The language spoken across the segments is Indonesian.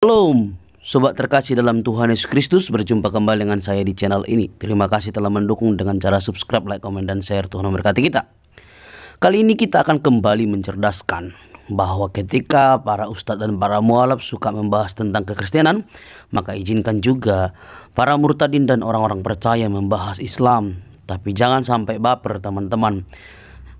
Shalom, sobat terkasih dalam Tuhan Yesus Kristus, berjumpa kembali dengan saya di channel ini. Terima kasih telah mendukung dengan cara subscribe, like, komen, dan share. Tuhan memberkati kita. Kali ini kita akan kembali mencerdaskan bahwa ketika para ustadz dan para mualaf suka membahas tentang kekristenan, maka izinkan juga para murtadin dan orang-orang percaya membahas Islam. Tapi jangan sampai baper teman-teman,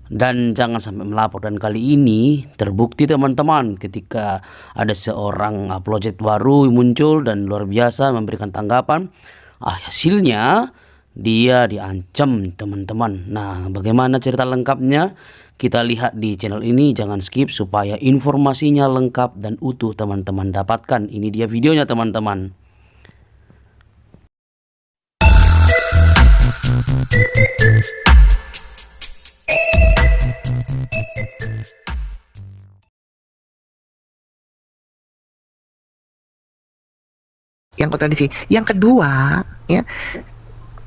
dan jangan sampai melapor. Dan kali ini terbukti teman-teman, ketika ada seorang apologet baru muncul dan luar biasa memberikan tanggapan, hasilnya dia diancam teman-teman. Nah, bagaimana cerita lengkapnya? Kita lihat di channel ini, jangan skip supaya informasinya lengkap dan utuh teman-teman dapatkan. Ini dia videonya teman-teman. Yang kontradiksi. Yang kedua, ya,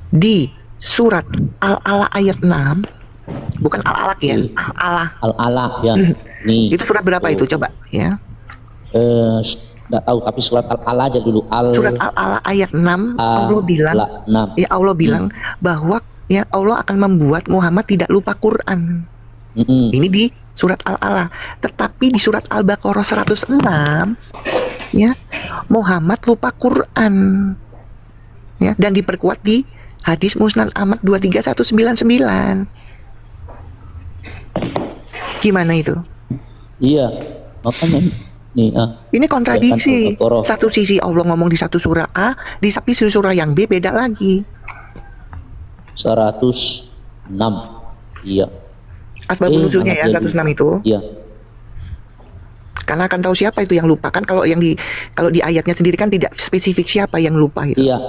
di surat Al-Alaq ayat 6, bukan Al-Alaq ya, Al-Alaq. Al-Alaq ya. Nih. Itu surat berapa itu coba ya? Nggak tahu, tapi surat Al-Alaq aja dulu. Surat Al-Alaq ayat 6, Allah bilang, ya Allah bilang bahwa ya Allah akan membuat Muhammad tidak lupa Quran. Ini di surat Al-Alaq. Tetapi di surat Al-Baqarah 106, ya, Muhammad lupa Quran, ya, dan diperkuat di hadis Musnad Ahmad 23199. Gimana itu? Iya, makanya nih. Ini kontradiksi. Ya, satu sisi Allah ngomong di satu surah A, di satu surah yang B beda lagi. 106. Iya. Asbabun nuzulnya ya 106 itu. Iya. Karena akan tahu siapa itu yang lupa kan, kalau di ayatnya sendiri kan tidak spesifik siapa yang lupa itu. Iya.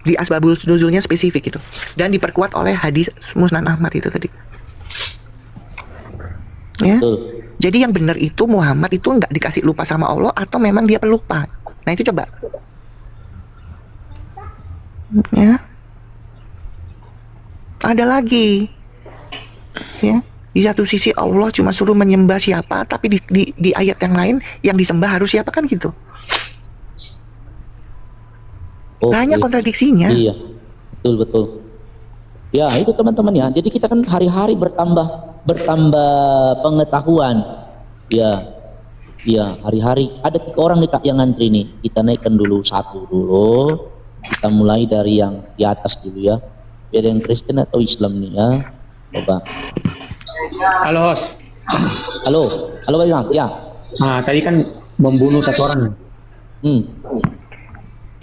Di asbabul nuzulnya spesifik itu, dan diperkuat oleh hadis Musnad Ahmad itu tadi. Ya. Betul. Jadi yang benar itu Muhammad itu nggak dikasih lupa sama Allah, atau memang dia pelupa. Nah itu coba. Ya. Ada lagi. Ya. Di satu sisi Allah cuma suruh menyembah siapa, tapi di ayat yang lain yang disembah harus siapa, kan gitu. Banyak kontradiksinya. Iya, betul. Ya itu teman-teman ya. Jadi kita kan hari-hari bertambah pengetahuan. Ya, hari-hari ada 3 orang nih Kak yang ngantri nih. Kita naikkan dulu satu dulu. Kita mulai dari yang di atas dulu ya. Biar yang Kristen atau Islam nih ya. Coba. Halo host. Halo Bang. Ya. Nah, tadi kan membunuh 1 orang.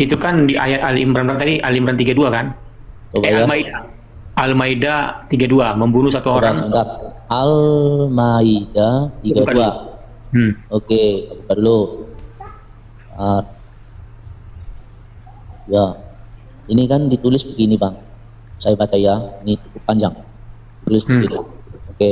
Itu kan di ayat Al-Imran tadi, Al-Imran 32 kan? Coba ya. Al-Maidah 32, membunuh 1 orang. Al-Maidah 32. Oke, buka dulu. Ya. Ini kan ditulis begini Bang. Saya baca ya. Ini cukup panjang. Tulis begini. Oke.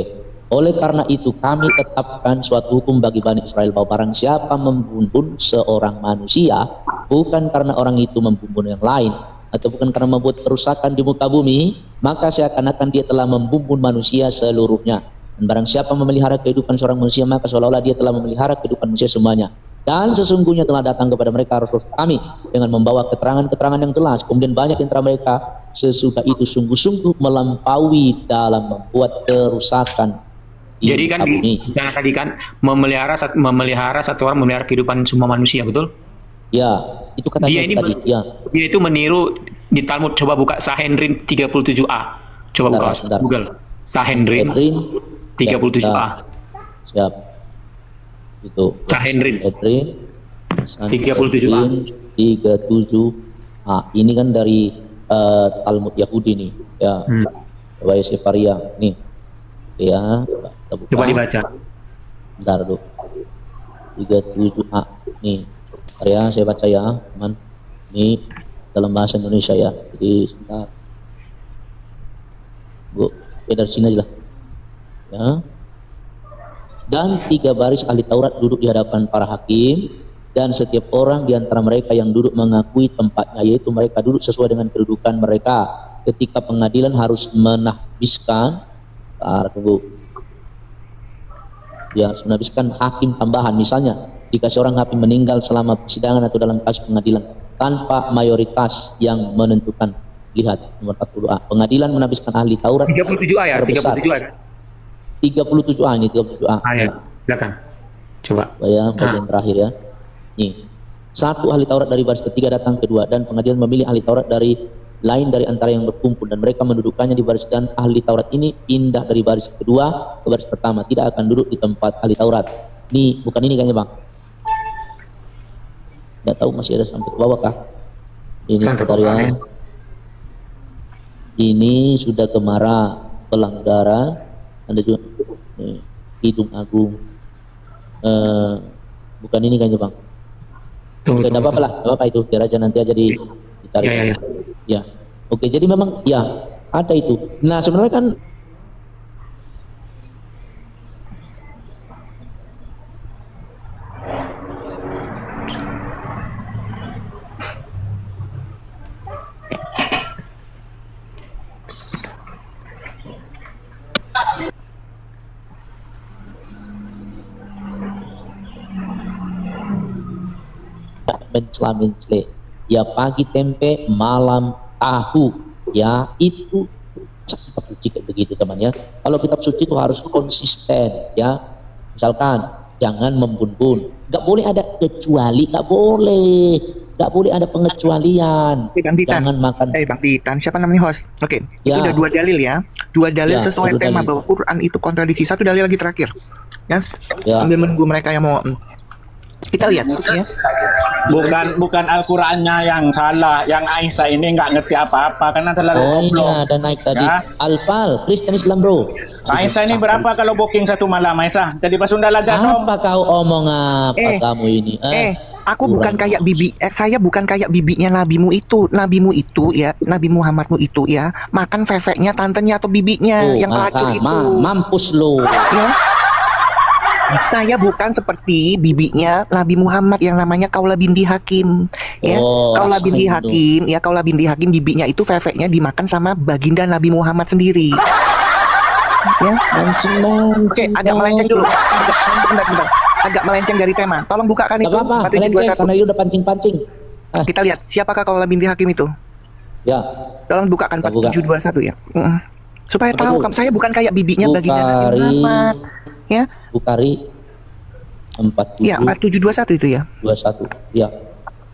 Oleh karena itu kami tetapkan suatu hukum bagi Bani Israel, bahwa barang siapa membunuh seorang manusia bukan karena orang itu membunuh yang lain, atau bukan karena membuat kerusakan di muka bumi, maka seakan-akan dia telah membunuh manusia seluruhnya. Dan barang siapa memelihara kehidupan seorang manusia, maka seolah-olah dia telah memelihara kehidupan manusia semuanya. Dan sesungguhnya telah datang kepada mereka Rasul kami dengan membawa keterangan-keterangan yang jelas. Kemudian banyak di antara mereka sesudah itu sungguh-sungguh melampaui dalam membuat kerusakan. Jadi kan karena tadi kan memelihara 1 orang, memelihara kehidupan semua manusia, betul? Ya, itu kata dia tadi. Ya. Dia itu meniru di Talmud. Coba buka Sanhedrin 37a. Coba buka Google. Sanhedrin 37a. Siap. Itu. Sanhedrin 37a. 37a. Ini kan dari Talmud Yahudi nih. Ya. Coba Sefaria nih. Ya, coba dibaca. Bentar dulu. 37a. Nih. Ya, saya baca ya, teman. Ini dalam bahasa Indonesia ya. Jadi sebentar. Bu, dari sini aja lah. Ya. Dan 3 baris ahli Taurat duduk di hadapan para hakim, dan setiap orang di antara mereka yang duduk mengakui tempatnya, yaitu mereka duduk sesuai dengan kedudukan mereka. Ketika pengadilan harus menahbiskan, ya, harus menahbiskan hakim tambahan. Misalnya jika seorang hakim meninggal selama persidangan atau dalam kasus pengadilan tanpa mayoritas yang menentukan. Lihat nomor 40A. Pengadilan menhabiskan ahli Taurat 37A ya, terbesar. 37A ini 37A. Ya, silakan. Coba. Ya, bagian terakhir ya. Nih. Satu ahli Taurat dari baris ketiga datang kedua, dan pengadilan memilih ahli Taurat dari lain dari antara yang berkumpul, dan mereka mendudukannya di baris, dan ahli Taurat ini pindah dari baris kedua ke baris pertama, tidak akan duduk di tempat ahli Taurat. Nih, bukan ini kayaknya, Bang. Tidak tahu masih ada sampai ke bawah kah? Ini bentar ya. Ini sudah kemara pelanggaran, ada juga Hidung Agung. Bukan ini kayaknya, Bang. Oke, tidak apa-apa lah, tidak apa-apa itu, biar aja nanti aja dicari. Ya. Oke, jadi memang ya ada itu. Nah, sebenarnya kan mencela-mencela. Ya pagi tempe, malam tahu. Ya itu kitab suci kayak begitu, teman ya. Kalau kitab suci itu harus konsisten, ya. Misalkan jangan membun-bun, nggak boleh ada kecuali, nggak boleh ada pengecualian. Jangan makan. Bang Titan, siapa namanya host? Oke, ya. Itu udah 2 dalil ya. 2 dalil Ya, sesuai tema dalil. bahwa Quran itu kontradiksi. 1 dalil lagi terakhir. Ya. Ambil menunggu mereka yang mau. Kita lihat ya. Bukan Al-Qur'annya yang salah, yang Aisyah ini nggak ngerti apa-apa karena terlalu ini ada naik tadi. Ya. Alpal, Kristen Islam, bro. Aisyah ini berapa kalau booking 1 malam, Aisyah? Jadi Pasunda aja dong. Apa kau omong apa kamu ini? Aku bukan kayak bibi, saya bukan kayak bibinya nabimu itu ya, Nabi Muhammadmu itu ya, makan fefeknya tantenya atau bibinya yang pelacur itu. Mampus lo. Ya. Saya bukan seperti bibinya Nabi Muhammad yang namanya Kaula binti Hakim. Ya, Kaula binti Hakim, ya Kaula binti Hakim, bibinya itu fefeknya dimakan sama baginda Nabi Muhammad sendiri. Ya. Oke, agak melenceng dulu. Sebentar. Agak melenceng dari tema. Tolong bukakan itu. Apa-apa, melenceng karena dia udah pancing-pancing. Kita lihat siapakah Kaula binti Hakim itu. Ya. Tolong bukakan 4721 ya. Supaya tahu saya bukan kayak bibinya baginda Nabi Muhammad. Ya. Bukhari 47. Ya, 4721 itu ya. 21. Ya.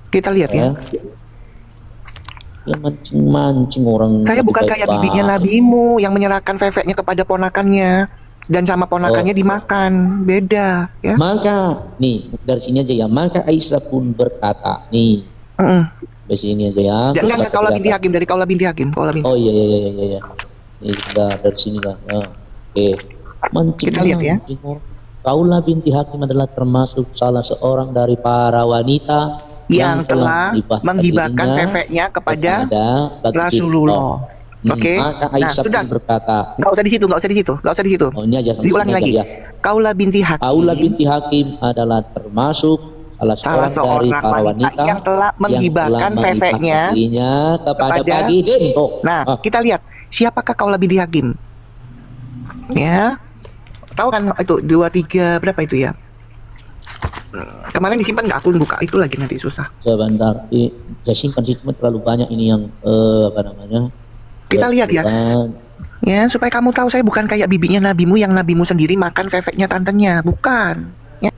Kita lihat ya. Ya mancing-mancing orang. Saya bukan kayak bibinya nabimu yang menyerahkan fefeknya kepada ponakannya dan sama ponakannya dimakan. Beda, ya. Maka nih dari sini aja ya. Maka Aisyah pun berkata, nih. Dari sini aja ya. Enggak Kaula binti Hakim, dari Kaula binti Hakim. Oh iya. Ini sudah dari sini lah. Ya. Oke. Mancing. Kita lihat ya. Kaula binti Hakim adalah termasuk salah seorang dari para wanita yang telah menghibahkan fefeknya kepada Rasulullah. Oke. Maka Aisyah sudah berkata, nggak usah di situ. Oh, ini aja. Diulangi lagi. Ya. Kaula binti Hakim adalah termasuk salah seorang dari para wanita yang telah menghibahkan fefeknya kepada baginda. Nah, kita lihat siapakah Kaula binti Hakim. Ya. Tahu kan itu 23 berapa itu ya? Kemarin disimpan nggak, aku buka itu lagi nanti susah. Sebentar, saya simpan sih, cuma terlalu banyak ini yang apa namanya. Kita lihat ya. Ya, supaya kamu tahu saya bukan kayak bibinya nabimu yang nabimu sendiri makan fefeknya tantenya, bukan. Ya.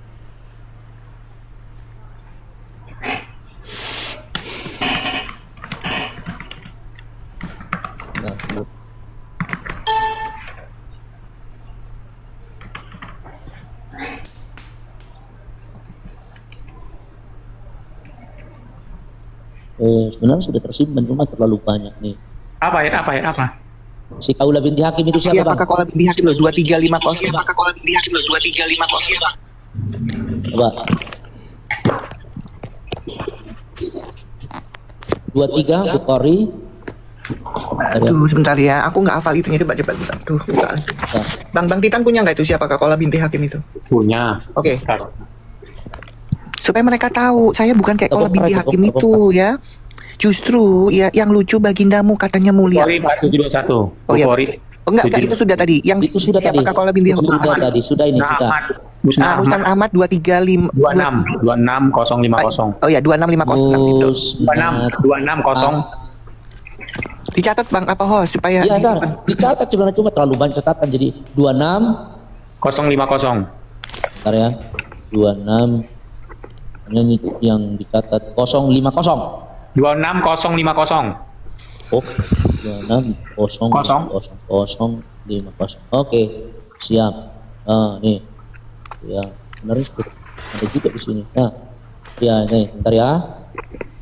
Sebenarnya sudah tersimpan, cuma terlalu banyak nih. Apa? Si Kaula binti Hakim itu siapa? Siapakah Kaula binti Hakim lo? 2350. Siapakah Kaula binti Hakim lo? 2350. Coba. 23 Bukhari. Aduh, sebentar ya. Aku nggak hafal itunya, coba. Tuh, buka. Bang Titan punya nggak itu siapakah Kaula binti Hakim itu? Punya. Oke. Supaya mereka tahu saya bukan kayak Kaula binti Hakim itu ya. Justru ya yang lucu bagindamu katanya mulia. Bukhari 4721. Oh ya. Oh enggak, itu sudah tadi. Yang itu sudah siapakah tadi. Kaula binti Hakim? Sudah tadi, sudah ini sudah. Musnad Ahmad 235 26050. Oh ya 26506 itu. 260. Dicatat Bang apa host supaya Iya, dicatat sebenarnya cuma terlalu banyak catatan jadi 050. Bentar ya. 26 yang dicatat 050. 26050. Oh, 26050. Oke, siap. Nih. Ya, benar itu. Ada juga di sini. Nah, ya ini, bentar ya.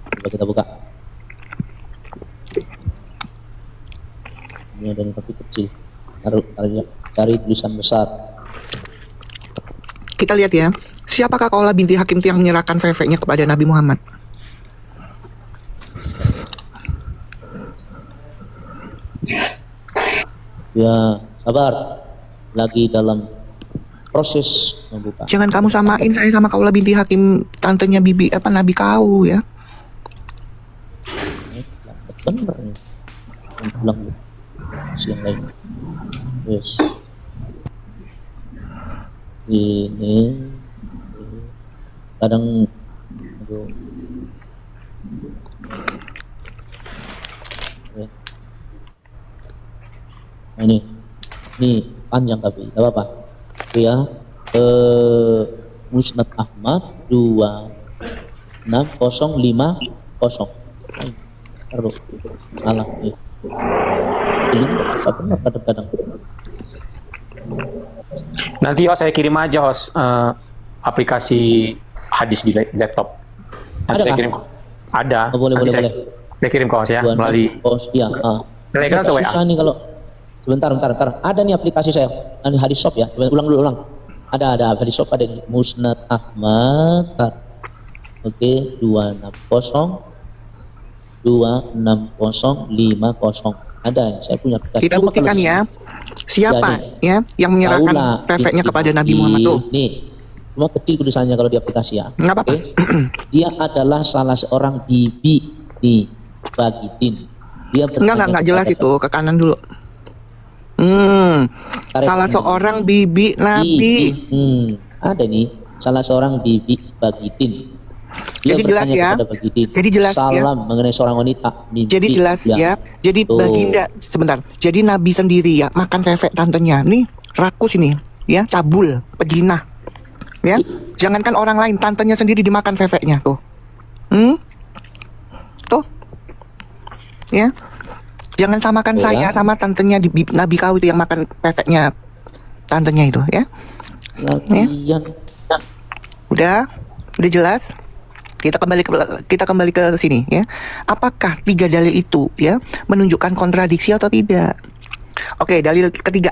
Coba kita buka. Ini ada yang tapi kecil. Cari tulisan besar. kita lihat ya. Siapakah Khawlah binti Hakim itu yang menyerahkan Fefeknya kepada Nabi Muhammad? Ya, sabar. Lagi dalam proses membuka. Jangan kamu samain saya sama Khawlah binti Hakim, tantenya bibi Nabi kau ya. Bener nih. Pulang siang lain. Yes. Ini kadang aduh. Ya. Nah, ini panjang tapi tidak apa-apa. Oke ya. Musnad Ahmad 26050. Taruh salah nih. Ini susah benar kadang-kadang. Nanti saya kirim aja host aplikasi hadis di laptop. Nanti saya kirim. Ada. Oh, boleh. Saya kirim ke host ya melalui. Iya. Telegram atau WA? Susah nih kalau sebentar. Ada nih aplikasi saya. Ini hadis shop ya. Ulang. Ada hadis shop ada di Musnad Ahmad. Oke, 26050 ada, saya punya aplikasi. Kita buktikan ya siapa ya yang menyerahkan Fefeknya kepada Nabi Muhammad tuh. Nih, cuma kecil tulisannya kalau di aplikasi ya. Nggak apa-apa. Dia adalah salah seorang bibi di Bagitin. Dia Enggak jelas itu, ke kanan dulu. Salah seorang bibi Nabi. Ada nih, salah seorang bibi Bagitin. Dia Jadi jelas ya. Jadi jelas ya. Salam mengenai seorang wanita. Jadi jelas ya. Jadi baginda sebentar. Jadi Nabi sendiri ya makan Fefek tantenya. Nih rakus ini ya, cabul, pejinah. Ya. Jangankan orang lain, tantenya sendiri dimakan Fefeknya tuh. Tuh. Ya. Jangan samakan saya sama tantenya di Nabi kau itu yang makan Fefeknya tantenya itu ya. Ya. Udah jelas. Kita kembali ke sini ya. Apakah 3 dalil itu ya menunjukkan kontradiksi atau tidak? Oke, dalil ketiga.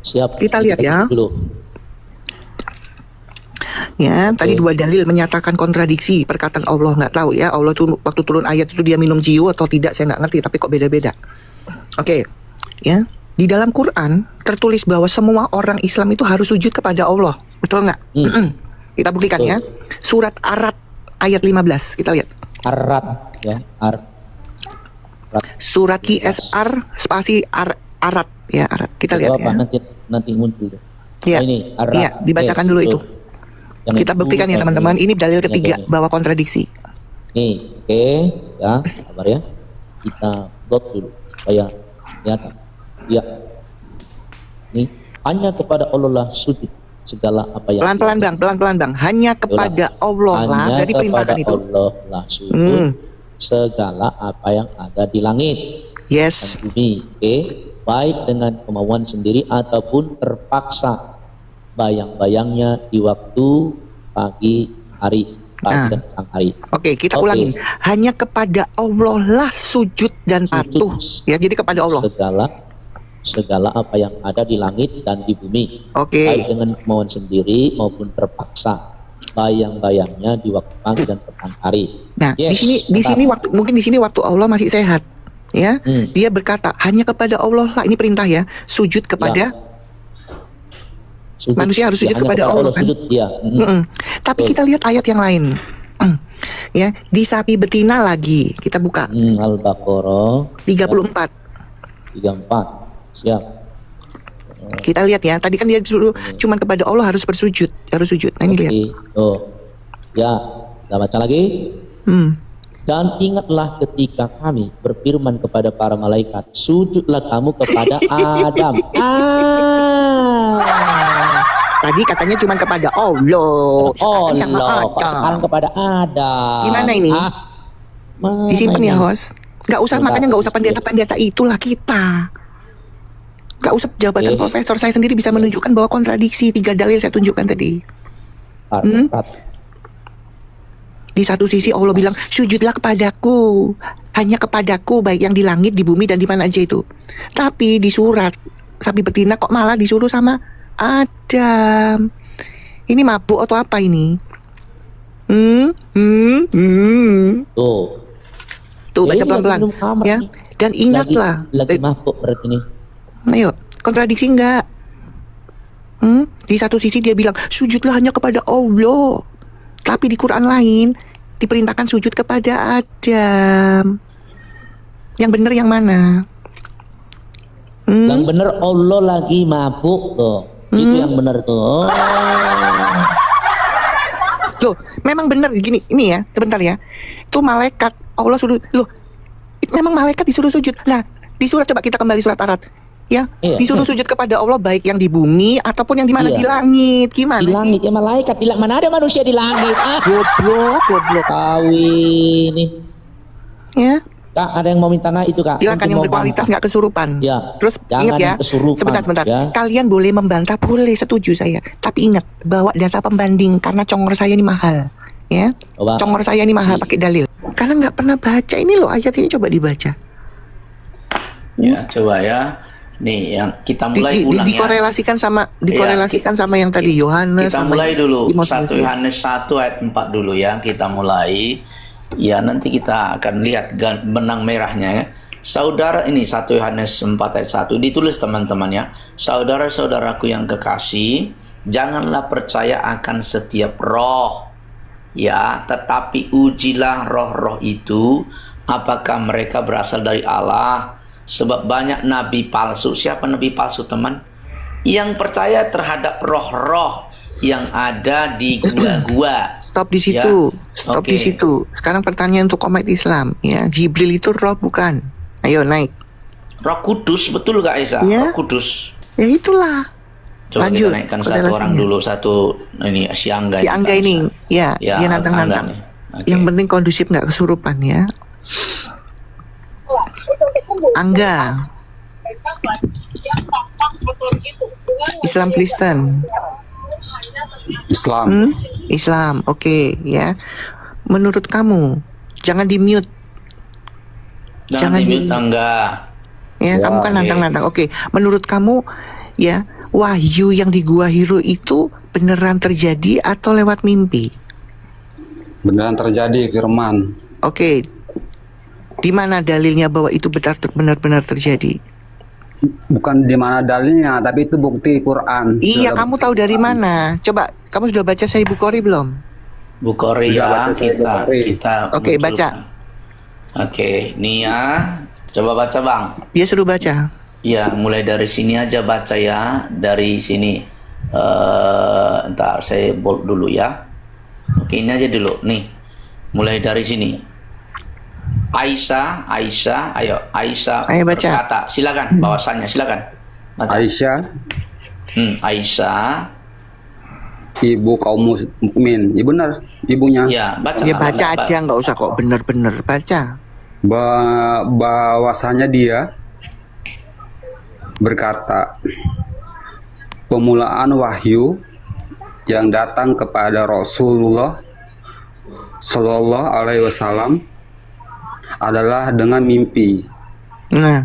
Siap. Kita lihat ya. Ya, tadi 2 dalil menyatakan kontradiksi perkataan Allah, nggak tahu ya. Allah tuh waktu turun ayat itu dia minum jiu atau tidak saya nggak ngerti, tapi kok beda-beda. Oke. Ya. Di dalam Quran tertulis bahwa semua orang Islam itu harus sujud kepada Allah. Betul nggak? Kita buktikan ya. Surat Ar-Ra'd ayat 15. Kita lihat. Ar-Ra'd ya. Surat QSR spasi Ar-Ra'd ya, Ar-Ra'd. Kita lihat ya. Nanti muncul. Ya. Ini Ar-Ra'd. Iya, dibacakan dulu itu. Kita buktikan ya teman-teman. Ini dalil ketiga bahwa kontradiksi. Nih, oke ya, sabar ya. Kita dot dulu supaya kelihatan. Ya. Nih, hanya kepada Allah lah sujud segala apa yang pelan-pelan bang, hanya kepada Allah lah dari perintahkan itu. Allah lah sujud segala apa yang ada di langit dan bumi, baik dengan kemauan sendiri ataupun terpaksa bayang-bayangnya di waktu pagi dan petang hari. Oke, kita ulangin. Hanya kepada Allah lah sujud dan patuh. Ya, jadi kepada Allah. Segala apa yang ada di langit dan di bumi, baik dengan kemauan sendiri maupun terpaksa bayang-bayangnya di waktu pagi dan petang hari. Nah, di sini waktu Allah masih sehat, ya, dia berkata hanya kepada Allah lah, ini perintah ya, sujud kepada manusia harus sujud kepada Allah kan? Tapi kita lihat ayat yang lain, ya, di sapi betina lagi kita buka. Al-Baqarah 34. Siap. Kita lihat ya. Tadi kan dia disuruh cuman kepada Allah harus bersujud, harus sujud. Nah ini lihat. Tuh. Ya, kita baca lagi. Dan ingatlah ketika kami berfirman kepada para malaikat, sujudlah kamu kepada Adam. Tadi katanya cuma kepada Allah. Sekarang kepada Adam. Gimana ini? Disimpan ya, host. Nggak usah, makanya nggak usah pendeta-pendeta itulah kita. Nggak usah jabatan profesor. Saya sendiri bisa menunjukkan bahwa kontradiksi 3 dalil saya tunjukkan tadi. Di satu sisi Allah bilang, sujudlah kepadaku, hanya kepadaku, baik yang di langit, di bumi, dan di mana aja itu. Tapi di surat sapi betina kok malah disuruh sama Adam. Ini mabuk atau apa ini? Tuh baca pelan-pelan ya. Dan ingatlah. Lagi mabuk berarti ini. Ayo, kontradiksi enggak? Di satu sisi dia bilang, sujudlah hanya kepada Allah. Tapi di Quran lain diperintahkan sujud kepada Adam. Yang benar yang mana? Yang benar Allah lagi mabuk tuh. Itu yang benar tuh. Loh, memang benar gini. Ini ya, sebentar ya. Itu malaikat Allah suruh. Loh, memang malaikat disuruh sujud. Nah, di surat, coba kita kembali surat Arad. Ya, disuruh sujud kepada Allah baik yang di bumi ataupun yang di mana, di langit. Gimana di langit ya, malaikat di mana ada manusia di langit. Goblok Kawin nih. Ya. Kak, ada yang mau minta itu, Kak. Silakan, yang berkualitas nggak kesurupan. Ya. Terus ingat ya, sebentar. Ya. Kalian boleh membantah, boleh, setuju saya. Tapi ingat bahwa data pembanding, karena congor saya ini mahal. Ya. Congor saya ini mahal pakai dalil. Karena nggak pernah baca ini loh, ayat ini coba dibaca. Ya, coba ya. Nih yang kita mulai ulang dikorelasikan ya. Dikorelasikan sama yang tadi Yohanes. Kita mulai dulu 1 Yohanes 1 ayat 4 dulu ya. Kita mulai. Ya, nanti kita akan lihat benang merahnya ya. Saudara, ini 1 Yohanes 4 ayat 1 ditulis teman-teman ya. Saudara-saudaraku yang kekasih, janganlah percaya akan setiap roh. Ya, tetapi ujilah roh-roh itu apakah mereka berasal dari Allah. Sebab banyak nabi palsu. Siapa nabi palsu, teman? Yang percaya terhadap roh-roh yang ada di gua-gua. Stop di situ. Ya? Di situ. Sekarang pertanyaan untuk umat Islam ya. Jibril itu roh bukan? Ayo naik. Roh Kudus, betul gak Isa? Ya? Roh Kudus. Ya itulah. Coba lanjut, kita naikkan satu orang dulu, ini si Angga. Si Angga ini, ya dia nantang-nantang. Yang penting kondusif, nggak kesurupan ya. Angga, Islam Kristen. Islam, oke ya. Menurut kamu, jangan di mute. Jangan di mute, Angga. Ya, kamu kan nantang-nantang. Oke, menurut kamu ya, wahyu yang di Gua Hiro itu beneran terjadi atau lewat mimpi? Beneran terjadi, firman. Oke. Di mana dalilnya bahwa itu benar-benar terjadi? Bukan di mana dalilnya, tapi itu bukti Quran. Iya, kamu tahu dari mana? Coba, kamu sudah baca Sahih Bukhari belum? Bukhari ya, kita Oke, baca. Oke, nih ya. Coba baca, Bang. Dia suruh baca. Ya, mulai dari sini aja baca ya. Dari sini. Ntar saya bold dulu ya. Oke, ini aja dulu. Nih, mulai dari sini. Aisyah, ayo baca. Berkata, silakan bahwasannya, silakan. Baca. Aisyah, ibu kaum mukmin. Ya benar, ibunya. Ya, baca aja, nggak usah kok benar-benar baca. Bahwasanya dia berkata, pemulaan wahyu yang datang kepada Rasulullah Shallallahu Alaihi Wasallam adalah dengan mimpi. Nah,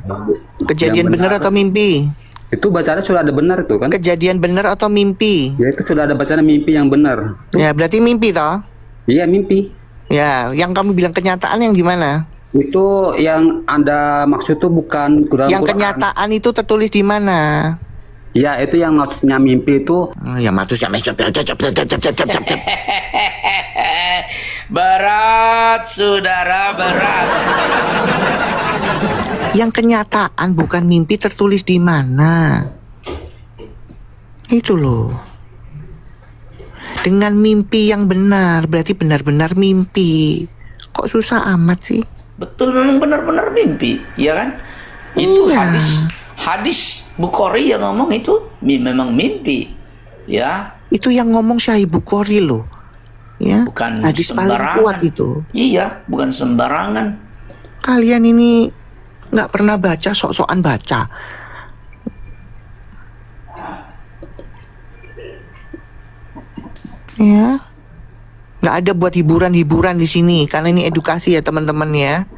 kejadian benar atau mimpi? Itu bacanya sudah ada benar itu kan? Kejadian benar atau mimpi? Ya, itu sudah ada bacaan mimpi yang benar. Tuh. Ya, berarti mimpi toh? Iya, mimpi. Ya, yang kamu bilang kenyataan yang gimana? Itu yang Anda maksud tuh bukan Quran. Yang kenyataan itu tertulis di mana? Ya, itu yang maksudnya mimpi itu. Ya, maksudnya berat, saudara, berat. Yang kenyataan bukan mimpi tertulis di mana? Itu loh. Dengan mimpi yang benar, berarti benar-benar mimpi. Kok susah amat sih? Betul, memang benar-benar mimpi, ya kan? Itu Iya. hadis Bukhari yang ngomong itu memang mimpi, ya. Itu yang ngomong Syahih Bukhari loh. Ya, Bukan hadis paling sembarangan. kuat itu. Iya, bukan sembarangan. Kalian ini nggak pernah baca, sok-sokan baca. Ya, nggak ada buat hiburan-hiburan di sini karena ini edukasi ya teman-teman ya.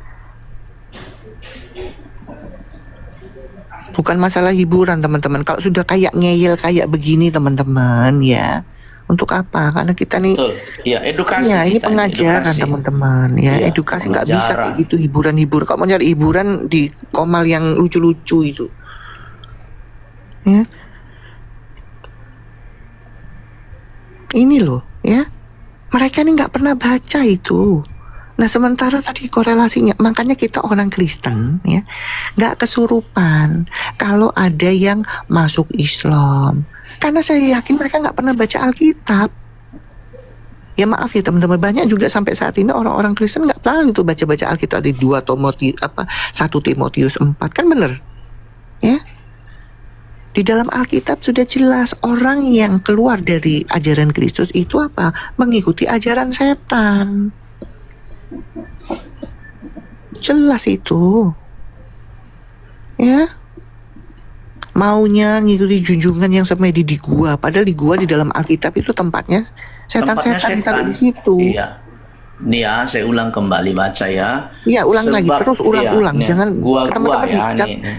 Bukan masalah hiburan teman-teman. Kalau sudah kayak ngeyel kayak begini teman-teman ya, untuk apa? Karena kita nih, Betul. Iya, edukasi. ya ini kita, pengajaran edukasi. teman-teman ya. Iya, Edukasi nggak bisa pengajaran. kayak gitu hiburan-hiburan. Kalau mau nyari hiburan di Komal yang lucu-lucu itu, ya. Ini loh ya, mereka ini nggak pernah baca itu. Nah sementara tadi korelasinya, makanya kita orang Kristen ya nggak kesurupan kalau ada yang masuk Islam, karena saya yakin mereka nggak pernah baca Alkitab. Ya maaf ya teman-teman, banyak juga sampai saat ini orang-orang Kristen nggak tahu itu baca-baca Alkitab di 1 Timotius 4 kan bener ya. Di dalam Alkitab sudah jelas orang yang keluar dari ajaran Kristus itu apa? Mengikuti ajaran setan. Jelas itu. Ya. Maunya ngikuti junjungan yang semedi di gua, padahal di gua di dalam Alkitab itu tempatnya setan-setan ditaruh di situ. Iya. Nih ya, saya ulang kembali baca ya. Iya, ulang lagi, terus ulang-ulang. Iya, Jangan gua ya,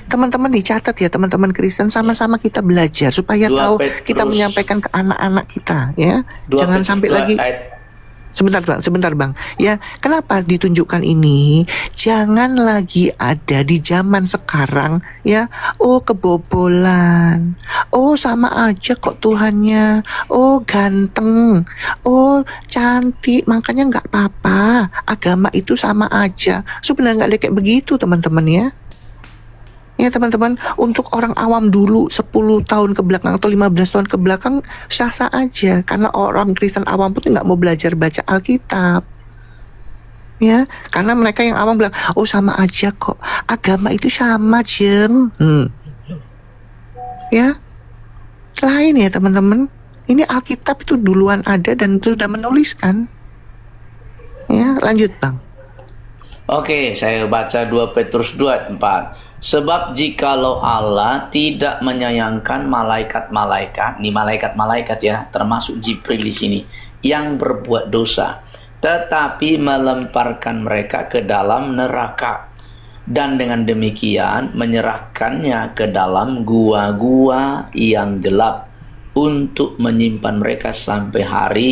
teman-teman dicatat ya, teman-man Kristen, sama-sama kita belajar supaya 2 tahu Petrus. kita menyampaikan ke anak-anak kita ya. 2 Jangan Petrus sampai 2 lagi. ayat. Sebentar bang. Ya, kenapa ditunjukkan ini? Jangan lagi ada di zaman sekarang ya. Oh kebobolan. Oh sama aja kok Tuhannya. Oh ganteng. Oh cantik. Makanya nggak apa-apa. Agama itu sama aja. Sebenarnya nggak ada kayak begitu teman-teman ya. Ya teman-teman, untuk orang awam dulu 10 tahun ke belakang atau 15 tahun ke belakang sah-sah aja. Karena orang Kristen awam pun nggak mau belajar baca Alkitab. Ya, karena mereka yang awam bilang, oh sama aja kok. Agama itu sama, Jeng. Ya, lain ya teman-teman. Ini Alkitab itu duluan ada dan sudah menuliskan. Ya, lanjut Bang. Oke, saya baca 2 Petrus 2:4. Sebab jikalau Allah tidak menyayangkan malaikat-malaikat, nih malaikat-malaikat ya, termasuk Jibril di sini, yang berbuat dosa, tetapi melemparkan mereka ke dalam neraka, dan dengan demikian menyerahkannya ke dalam gua-gua yang gelap untuk menyimpan mereka sampai hari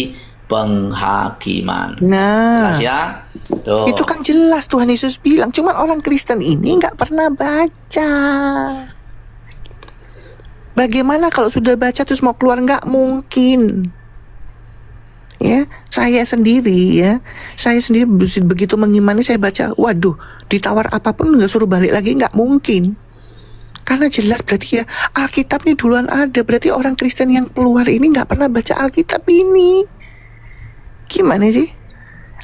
penghakiman. Nah, Jelas ya? Tuh. itu kan jelas Tuhan Yesus bilang. Cuman orang Kristen ini nggak pernah baca. Bagaimana kalau sudah baca terus mau keluar? Nggak mungkin. Ya, saya sendiri begitu mengimani, saya baca, waduh, ditawar apapun nggak suruh balik lagi, nggak mungkin. Karena jelas berarti ya Alkitab ini duluan ada. Berarti orang Kristen yang keluar ini nggak pernah baca Alkitab ini. Gimana sih?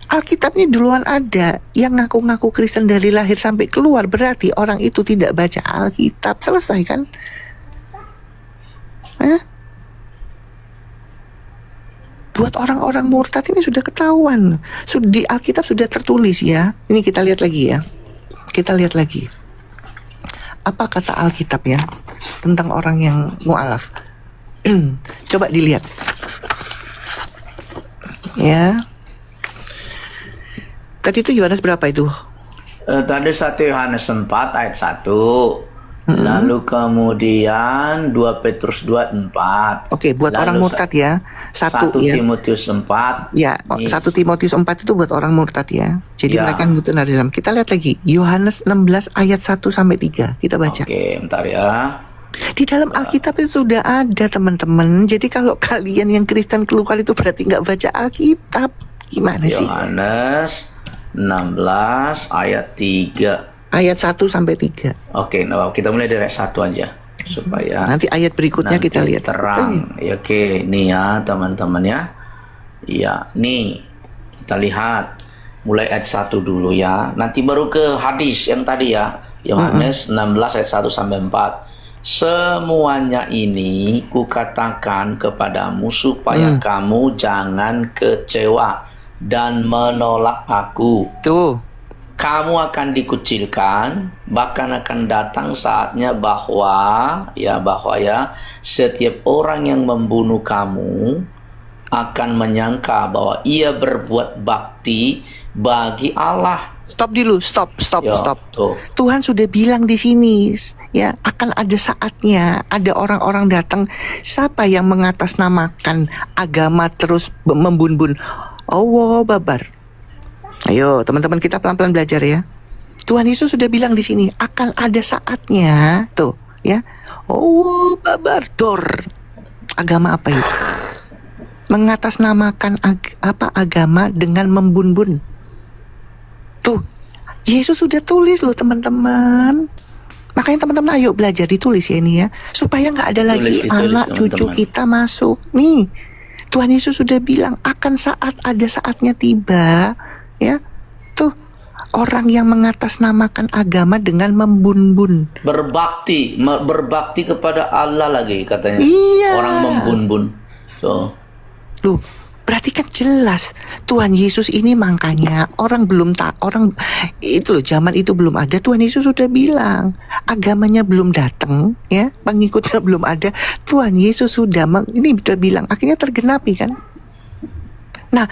Alkitab ini duluan ada. Yang ngaku-ngaku Kristen dari lahir sampai keluar berarti orang itu tidak baca Alkitab. Selesai kan? Buat orang-orang murtad ini sudah ketahuan. Di Alkitab sudah tertulis ya. Ini kita lihat lagi ya. Kita lihat lagi. Apa kata Alkitab ya tentang orang yang mu'alaf? Coba dilihat. Ya. Tadi itu Yohanes berapa itu? Tadi 1 Yohanes 4 ayat 1. Lalu kemudian 2 Petrus 2:4. Oke, buat Lalu orang murtad ya. 1 ya. Timotius 4. Ya, 1 Timotius 4 itu buat orang murtad ya. Jadi Ya. mereka ngikutin Islam. Kita lihat lagi Yohanes 16 ayat 1 sampai 3. Kita baca. Oke, bentar ya. Di dalam Alkitab itu sudah ada teman-teman. Jadi kalau kalian yang Kristen keluar itu berarti nggak baca Alkitab. Gimana sih? Yohanes 16 ayat 3. Ayat 1 sampai 3. Oke, nah kita mulai dari ayat 1 aja. supaya Nanti ayat berikutnya nanti kita lihat. terang. Ya, oke, nih ya teman-teman ya. Ya, nih kita lihat mulai ayat 1 dulu ya. Nanti baru ke hadis yang tadi ya. Yohanes 16 ayat 1 sampai 4. Semuanya ini kukatakan kepadamu supaya kamu jangan kecewa dan menolak aku. Tuh. Kamu akan dikucilkan, bahkan akan datang saatnya bahwa setiap orang yang membunuh kamu akan menyangka bahwa ia berbuat bakti bagi Allah. Stop dulu, stop. Yo, tuh. Tuhan sudah bilang di sini, ya, akan ada saatnya ada orang-orang datang, siapa yang mengatasnamakan agama terus membun-bun. Allah babar. Ayo teman-teman, kita pelan-pelan belajar ya. Tuhan Yesus sudah bilang di sini akan ada saatnya, tuh ya. Oh babar dor. Agama apa itu? Mengatasnamakan agama dengan membun-bun. Tuh, Yesus sudah tulis loh teman-teman. Makanya teman-teman ayo belajar ditulis ya ini ya, supaya nggak ada lagi anak cucu kita masuk. Nih, Tuhan Yesus sudah bilang akan ada saatnya tiba. Ya, tuh orang yang mengatasnamakan agama dengan membun-bun. Berbakti kepada Allah lagi katanya. Iya. Orang membun-bun. So. Loh, berarti kan jelas Tuhan Yesus ini, makanya orang itu loh, zaman itu belum ada, Tuhan Yesus sudah bilang agamanya belum datang ya, pengikutnya belum ada, Tuhan Yesus sudah bilang, akhirnya tergenapi kan. Nah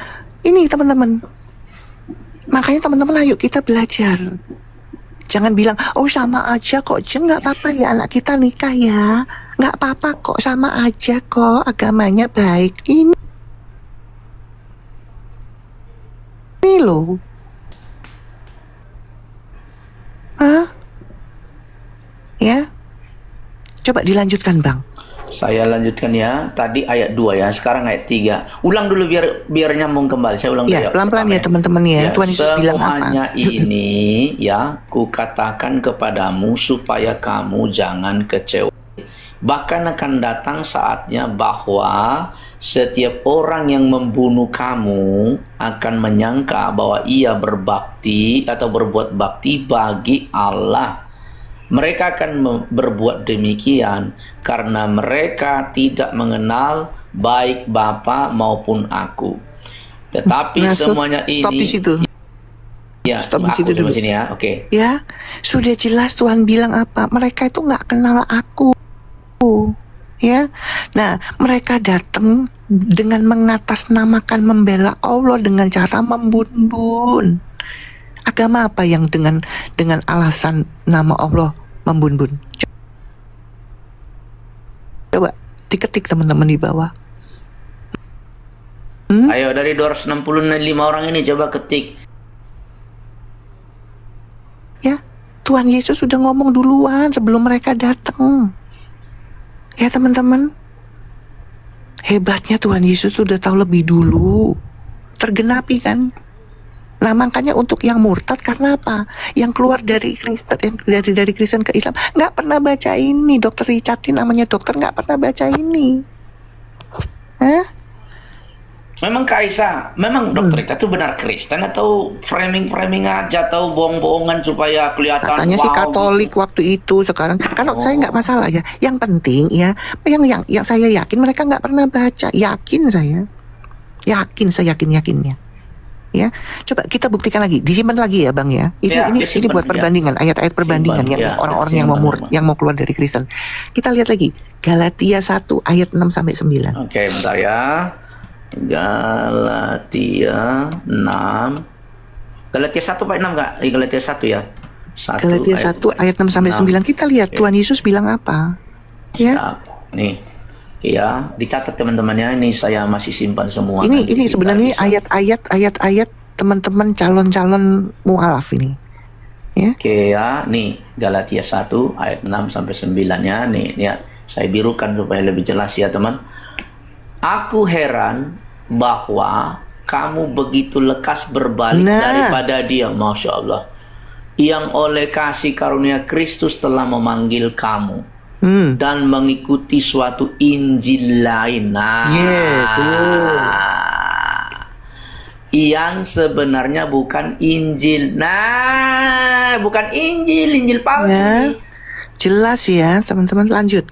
ini teman-teman, makanya teman-teman ayo kita belajar. Jangan bilang, oh sama aja kok, nggak apa-apa ya anak kita nikah ya, nggak apa-apa kok, sama aja kok, agamanya baik. Ini loh. Hah? Ya? Coba dilanjutkan Bang. Saya lanjutkan ya. Tadi ayat 2 ya, sekarang ayat 3. Ulang dulu biar nyambung kembali. Saya ulang ya, pelan-pelan ya teman-teman ya. Tuhan Yesus bilang apa? Semuanya ini ya, kukatakan kepadamu supaya kamu jangan kecewa. Bahkan akan datang saatnya bahwa setiap orang yang membunuh kamu akan menyangka bahwa ia berbakti atau berbuat bakti bagi Allah. Mereka akan berbuat demikian karena mereka tidak mengenal baik Bapa maupun aku. Tetapi semuanya ini... Stop di situ. Ya, stop di situ dulu. Sini ya, oke. Ya, sudah jelas Tuhan bilang apa? Mereka itu nggak kenal aku. Ya, nah mereka datang dengan mengatasnamakan membela Allah dengan cara membun-bun. Agama apa yang dengan alasan nama Allah membun-bun? Coba diketik teman-teman di bawah. Ayo dari 265 orang ini coba ketik. Ya, Tuhan Yesus sudah ngomong duluan sebelum mereka datang. Ya teman-teman, hebatnya Tuhan Yesus sudah tahu lebih dulu, tergenapi kan. Nah makanya untuk yang murtad, karena apa? Yang keluar dari Kristen, dari Kristen ke Islam, nggak pernah baca ini. Dokter Richard namanya dokter, nggak pernah baca ini. Hah? Memang memang dokter itu benar Kristen atau framing aja atau bohong-bohongan supaya kelihatan? Katanya sih Katolik gitu. Waktu itu, sekarang kalau saya nggak masalah ya. Yang penting ya, yang saya yakin mereka nggak pernah baca. Yakin saya yakinnya. Ya, coba kita buktikan lagi, disimpan lagi ya Bang ya. Ini buat perbandingan, ayat-ayat perbandingan yang orang-orang yang mau keluar dari Kristen. Kita lihat lagi Galatia 1 ayat 6 sampai 9. Oke, bentar ya. Galatia 6. Galatia 1 ayat 6 enggak? Galatia 1 ya. Galatia 1 ayat 6 sampai 9. Kita lihat Tuhan Yesus bilang apa. Ya. Nih. Ya, dicatat teman-teman ya. Ini saya masih simpan semua. Ini sebenarnya ayat-ayat teman-teman calon-calon mualaf ini. Ya. Oke ya, nih Galatia 1 ayat 6 sampai 9 ya. Nih, lihat. Saya birukan supaya lebih jelas ya, teman. Aku heran bahwa kamu begitu lekas berbalik daripada Dia, Masya Allah, yang oleh kasih karunia Kristus telah memanggil kamu. dan mengikuti suatu Injil lain. Nah, yang sebenarnya bukan Injil. Nah, bukan Injil, Injil palsu. Ya, jelas ya, teman-teman, lanjut.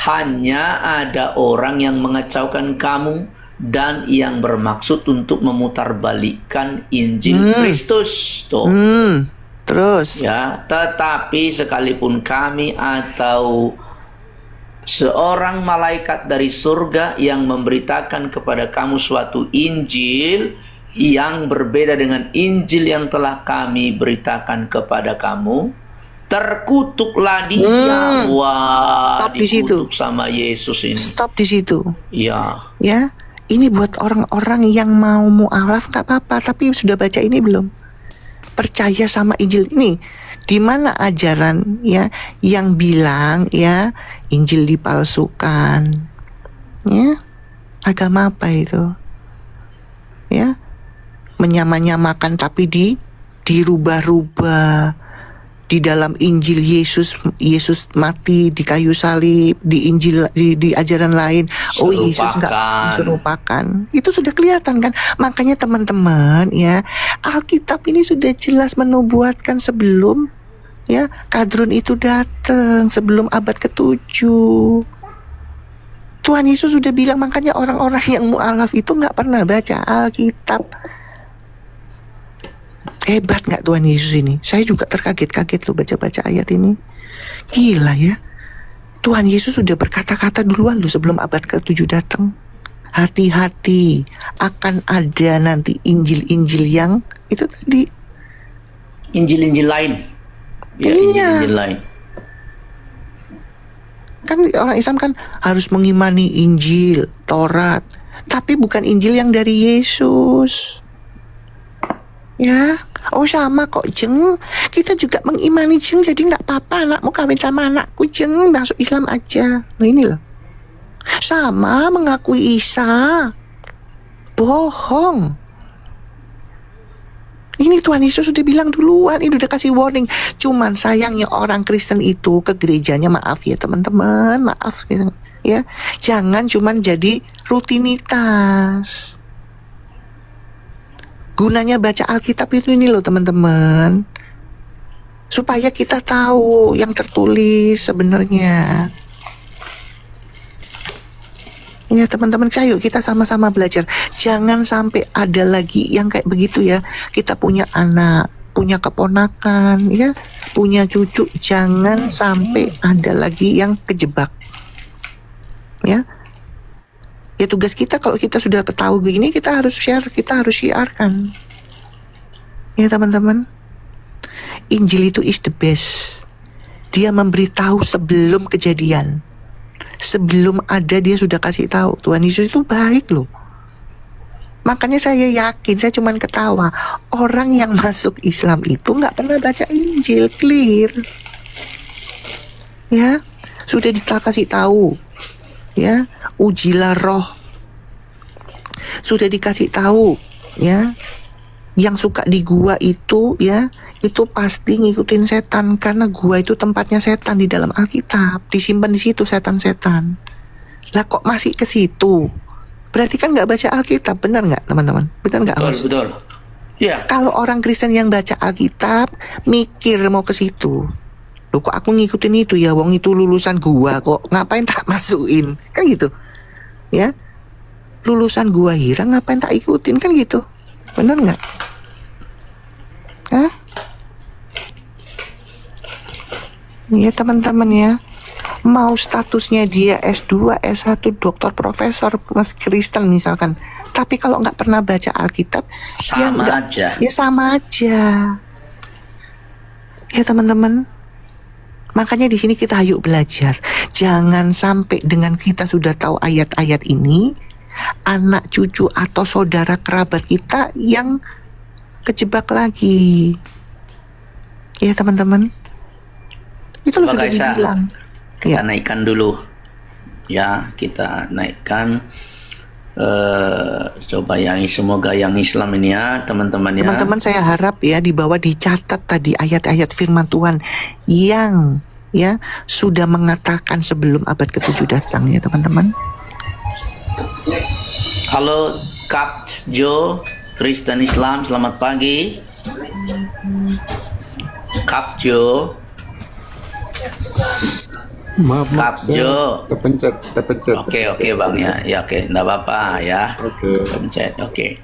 Hanya ada orang yang mengacaukan kamu dan yang bermaksud untuk memutarbalikkan Injil Kristus. Tuh. Terus. Ya, tetapi sekalipun kami atau seorang malaikat dari surga yang memberitakan kepada kamu suatu Injil yang berbeda dengan Injil yang telah kami beritakan kepada kamu, terkutuklah dia. Wah, Stop di situ. dikutuk sama Yesus ini. Stop di situ. Ya. Ya, ini buat orang-orang yang mau mu'alaf nggak apa-apa, tapi sudah baca ini belum? Percaya sama Injil ini. Di mana ajaran ya yang bilang ya Injil dipalsukan? Ya, agama apa itu? Ya, menyamakan tapi dirubah-rubah. Di dalam Injil Yesus mati di kayu salib, di Injil di ajaran lain Yesus nggak diserupakan. Itu sudah kelihatan kan. Makanya teman-teman ya, Alkitab ini sudah jelas menubuatkan sebelum ya Kadrun itu datang, sebelum abad ke-7. Tuhan Yesus sudah bilang, makanya orang-orang yang mu'alaf itu nggak pernah baca Alkitab. Hebat nggak Tuhan Yesus ini? Saya juga terkaget-kaget loh baca-baca ayat ini. Gila ya. Tuhan Yesus sudah berkata-kata duluan loh sebelum abad ke-7 datang. Hati-hati, akan ada nanti Injil-Injil yang itu tadi. Injil-Injil lain. Ya, Iya. Injil lain. Kan orang Islam kan harus mengimani Injil, Taurat. Tapi bukan Injil yang dari Yesus. Ya, sama kok Jeng. Kita juga mengimani Jeng, jadi nggak apa-apa anakmu kawin sama anakku Jeng, masuk Islam aja. Nah ini loh, sama mengakui Isa, bohong. Ini Tuhan Yesus sudah bilang duluan, ini udah kasih warning. Cuman sayangnya orang Kristen itu ke gerejanya, maaf ya teman-teman, maaf ya, jangan cuman jadi rutinitas. Gunanya baca Alkitab itu ini loh teman-teman, supaya kita tahu yang tertulis sebenarnya. Ya teman-teman, ayo kita sama-sama belajar. Jangan sampai ada lagi yang kayak begitu ya. Kita punya anak, punya keponakan, ya, punya cucu. Jangan sampai ada lagi yang kejebak. Ya. Ya tugas kita kalau kita sudah tahu begini, kita harus share, kita harus syiarkan. Ya teman-teman, Injil itu is the best. Dia memberitahu sebelum kejadian. Sebelum ada dia sudah kasih tahu. Tuhan Yesus itu baik loh. Makanya saya yakin, saya cuman ketawa. Orang yang masuk Islam itu nggak pernah baca Injil, clear. Ya, sudah dikasih tahu. Ya, ujilah roh. Sudah dikasih tahu, ya. Yang suka di gua itu, ya, itu pasti ngikutin setan, karena gua itu tempatnya setan di dalam Alkitab, disimpan di situ setan-setan. Lah kok masih ke situ? Berarti kan nggak baca Alkitab, benar nggak teman-teman? Benar nggak? Betul. Ya. Kalau orang Kristen yang baca Alkitab mikir mau ke situ. Loh kok aku ngikutin itu ya, wong itu lulusan gua kok, ngapain tak masukin, kan gitu ya. Lulusan gua Hira ngapain tak ikutin, kan gitu, bener nggak? Hah? Ya teman-teman ya, mau statusnya dia S2, S1, doktor, profesor, mas Kristen misalkan, tapi kalau nggak pernah baca Alkitab, Sama aja. Ya sama aja. Ya teman-teman, makanya di sini kita ayo belajar. Jangan sampai dengan kita sudah tahu ayat-ayat ini, anak cucu atau saudara kerabat kita yang kejebak lagi. Ya teman-teman, itu lo sudah dibilang. Kita naikkan dulu. Ya, kita naikkan. Coba yang semoga yang Islam ini ya teman-teman ya. Teman-teman saya harap ya di bawah dicatat tadi ayat-ayat firman Tuhan yang ya sudah mengatakan sebelum abad ke-7 datang ya teman-teman. Halo Kap Jo, Kristen Islam, selamat pagi. Kap Jo. Maaf, Kap Jo. terpencet. Oke Bang ya. Ya oke, enggak apa-apa ya. Oke. Pencet. Oke.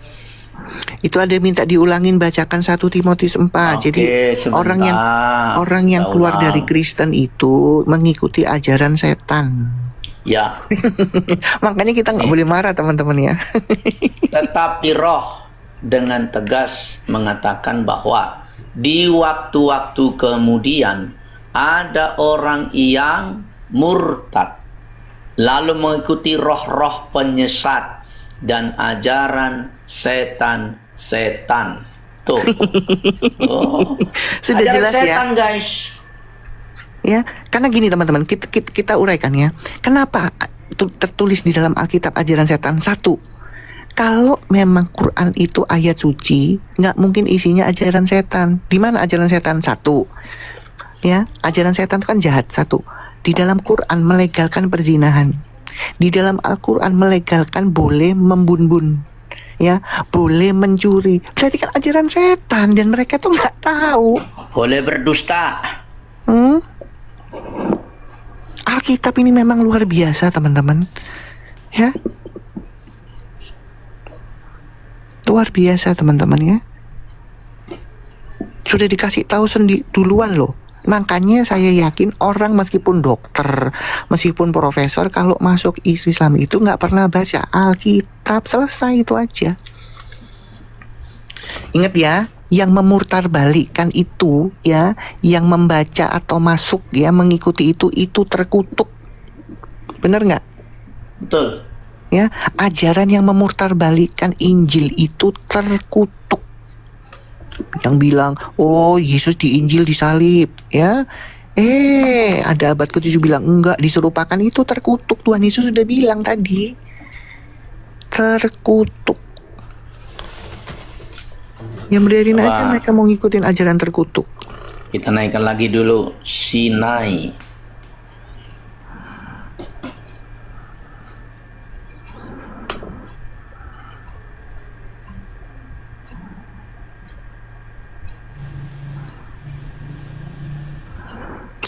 Itu ada minta diulangin bacakan 1 Timotius 4. Jadi sebentar. orang yang keluar Ulang. dari Kristen itu mengikuti ajaran setan. Ya. Makanya kita nggak boleh marah teman-teman ya. Tetapi Roh dengan tegas mengatakan bahwa di waktu-waktu kemudian ada orang yang murtad lalu mengikuti roh-roh penyesat dan ajaran setan-setan. Tuh. Oh. Sudah Ajaran jelas ya. setan, guys. Ya, karena gini teman-teman, kita uraikan ya. Kenapa tertulis di dalam Alkitab ajaran setan? 1, kalau memang Quran itu ayat suci, nggak mungkin isinya ajaran setan. Di mana ajaran setan? 1, ya, ajaran setan itu kan jahat. 1, di dalam Quran melegalkan perzinahan. Di dalam Al-Quran melegalkan boleh membun-bun, ya, boleh mencuri. Berarti kan ajaran setan dan mereka tuh nggak tahu. Boleh berdusta. Alkitab ini memang luar biasa teman-teman, ya, luar biasa teman-teman ya. Sudah dikasih tahu duluan loh. Makanya saya yakin orang meskipun dokter, meskipun profesor, kalau masuk Islam itu nggak pernah baca Alkitab, selesai itu aja. Ingat ya, yang memurtarbalikkan itu ya, yang membaca atau masuk ya mengikuti itu terkutuk. Bener nggak? Betul. Ya, ajaran yang memurtarbalikkan Injil itu terkutuk. Yang bilang, oh Yesus di Injil disalib, ya. Ada abad ke-7 bilang enggak, diserupakan, itu terkutuk. Tuhan Yesus sudah bilang tadi. Terkutuk. Yang biarin aja mereka mau ngikutin ajaran terkutuk. Kita naikkan lagi dulu Sinai.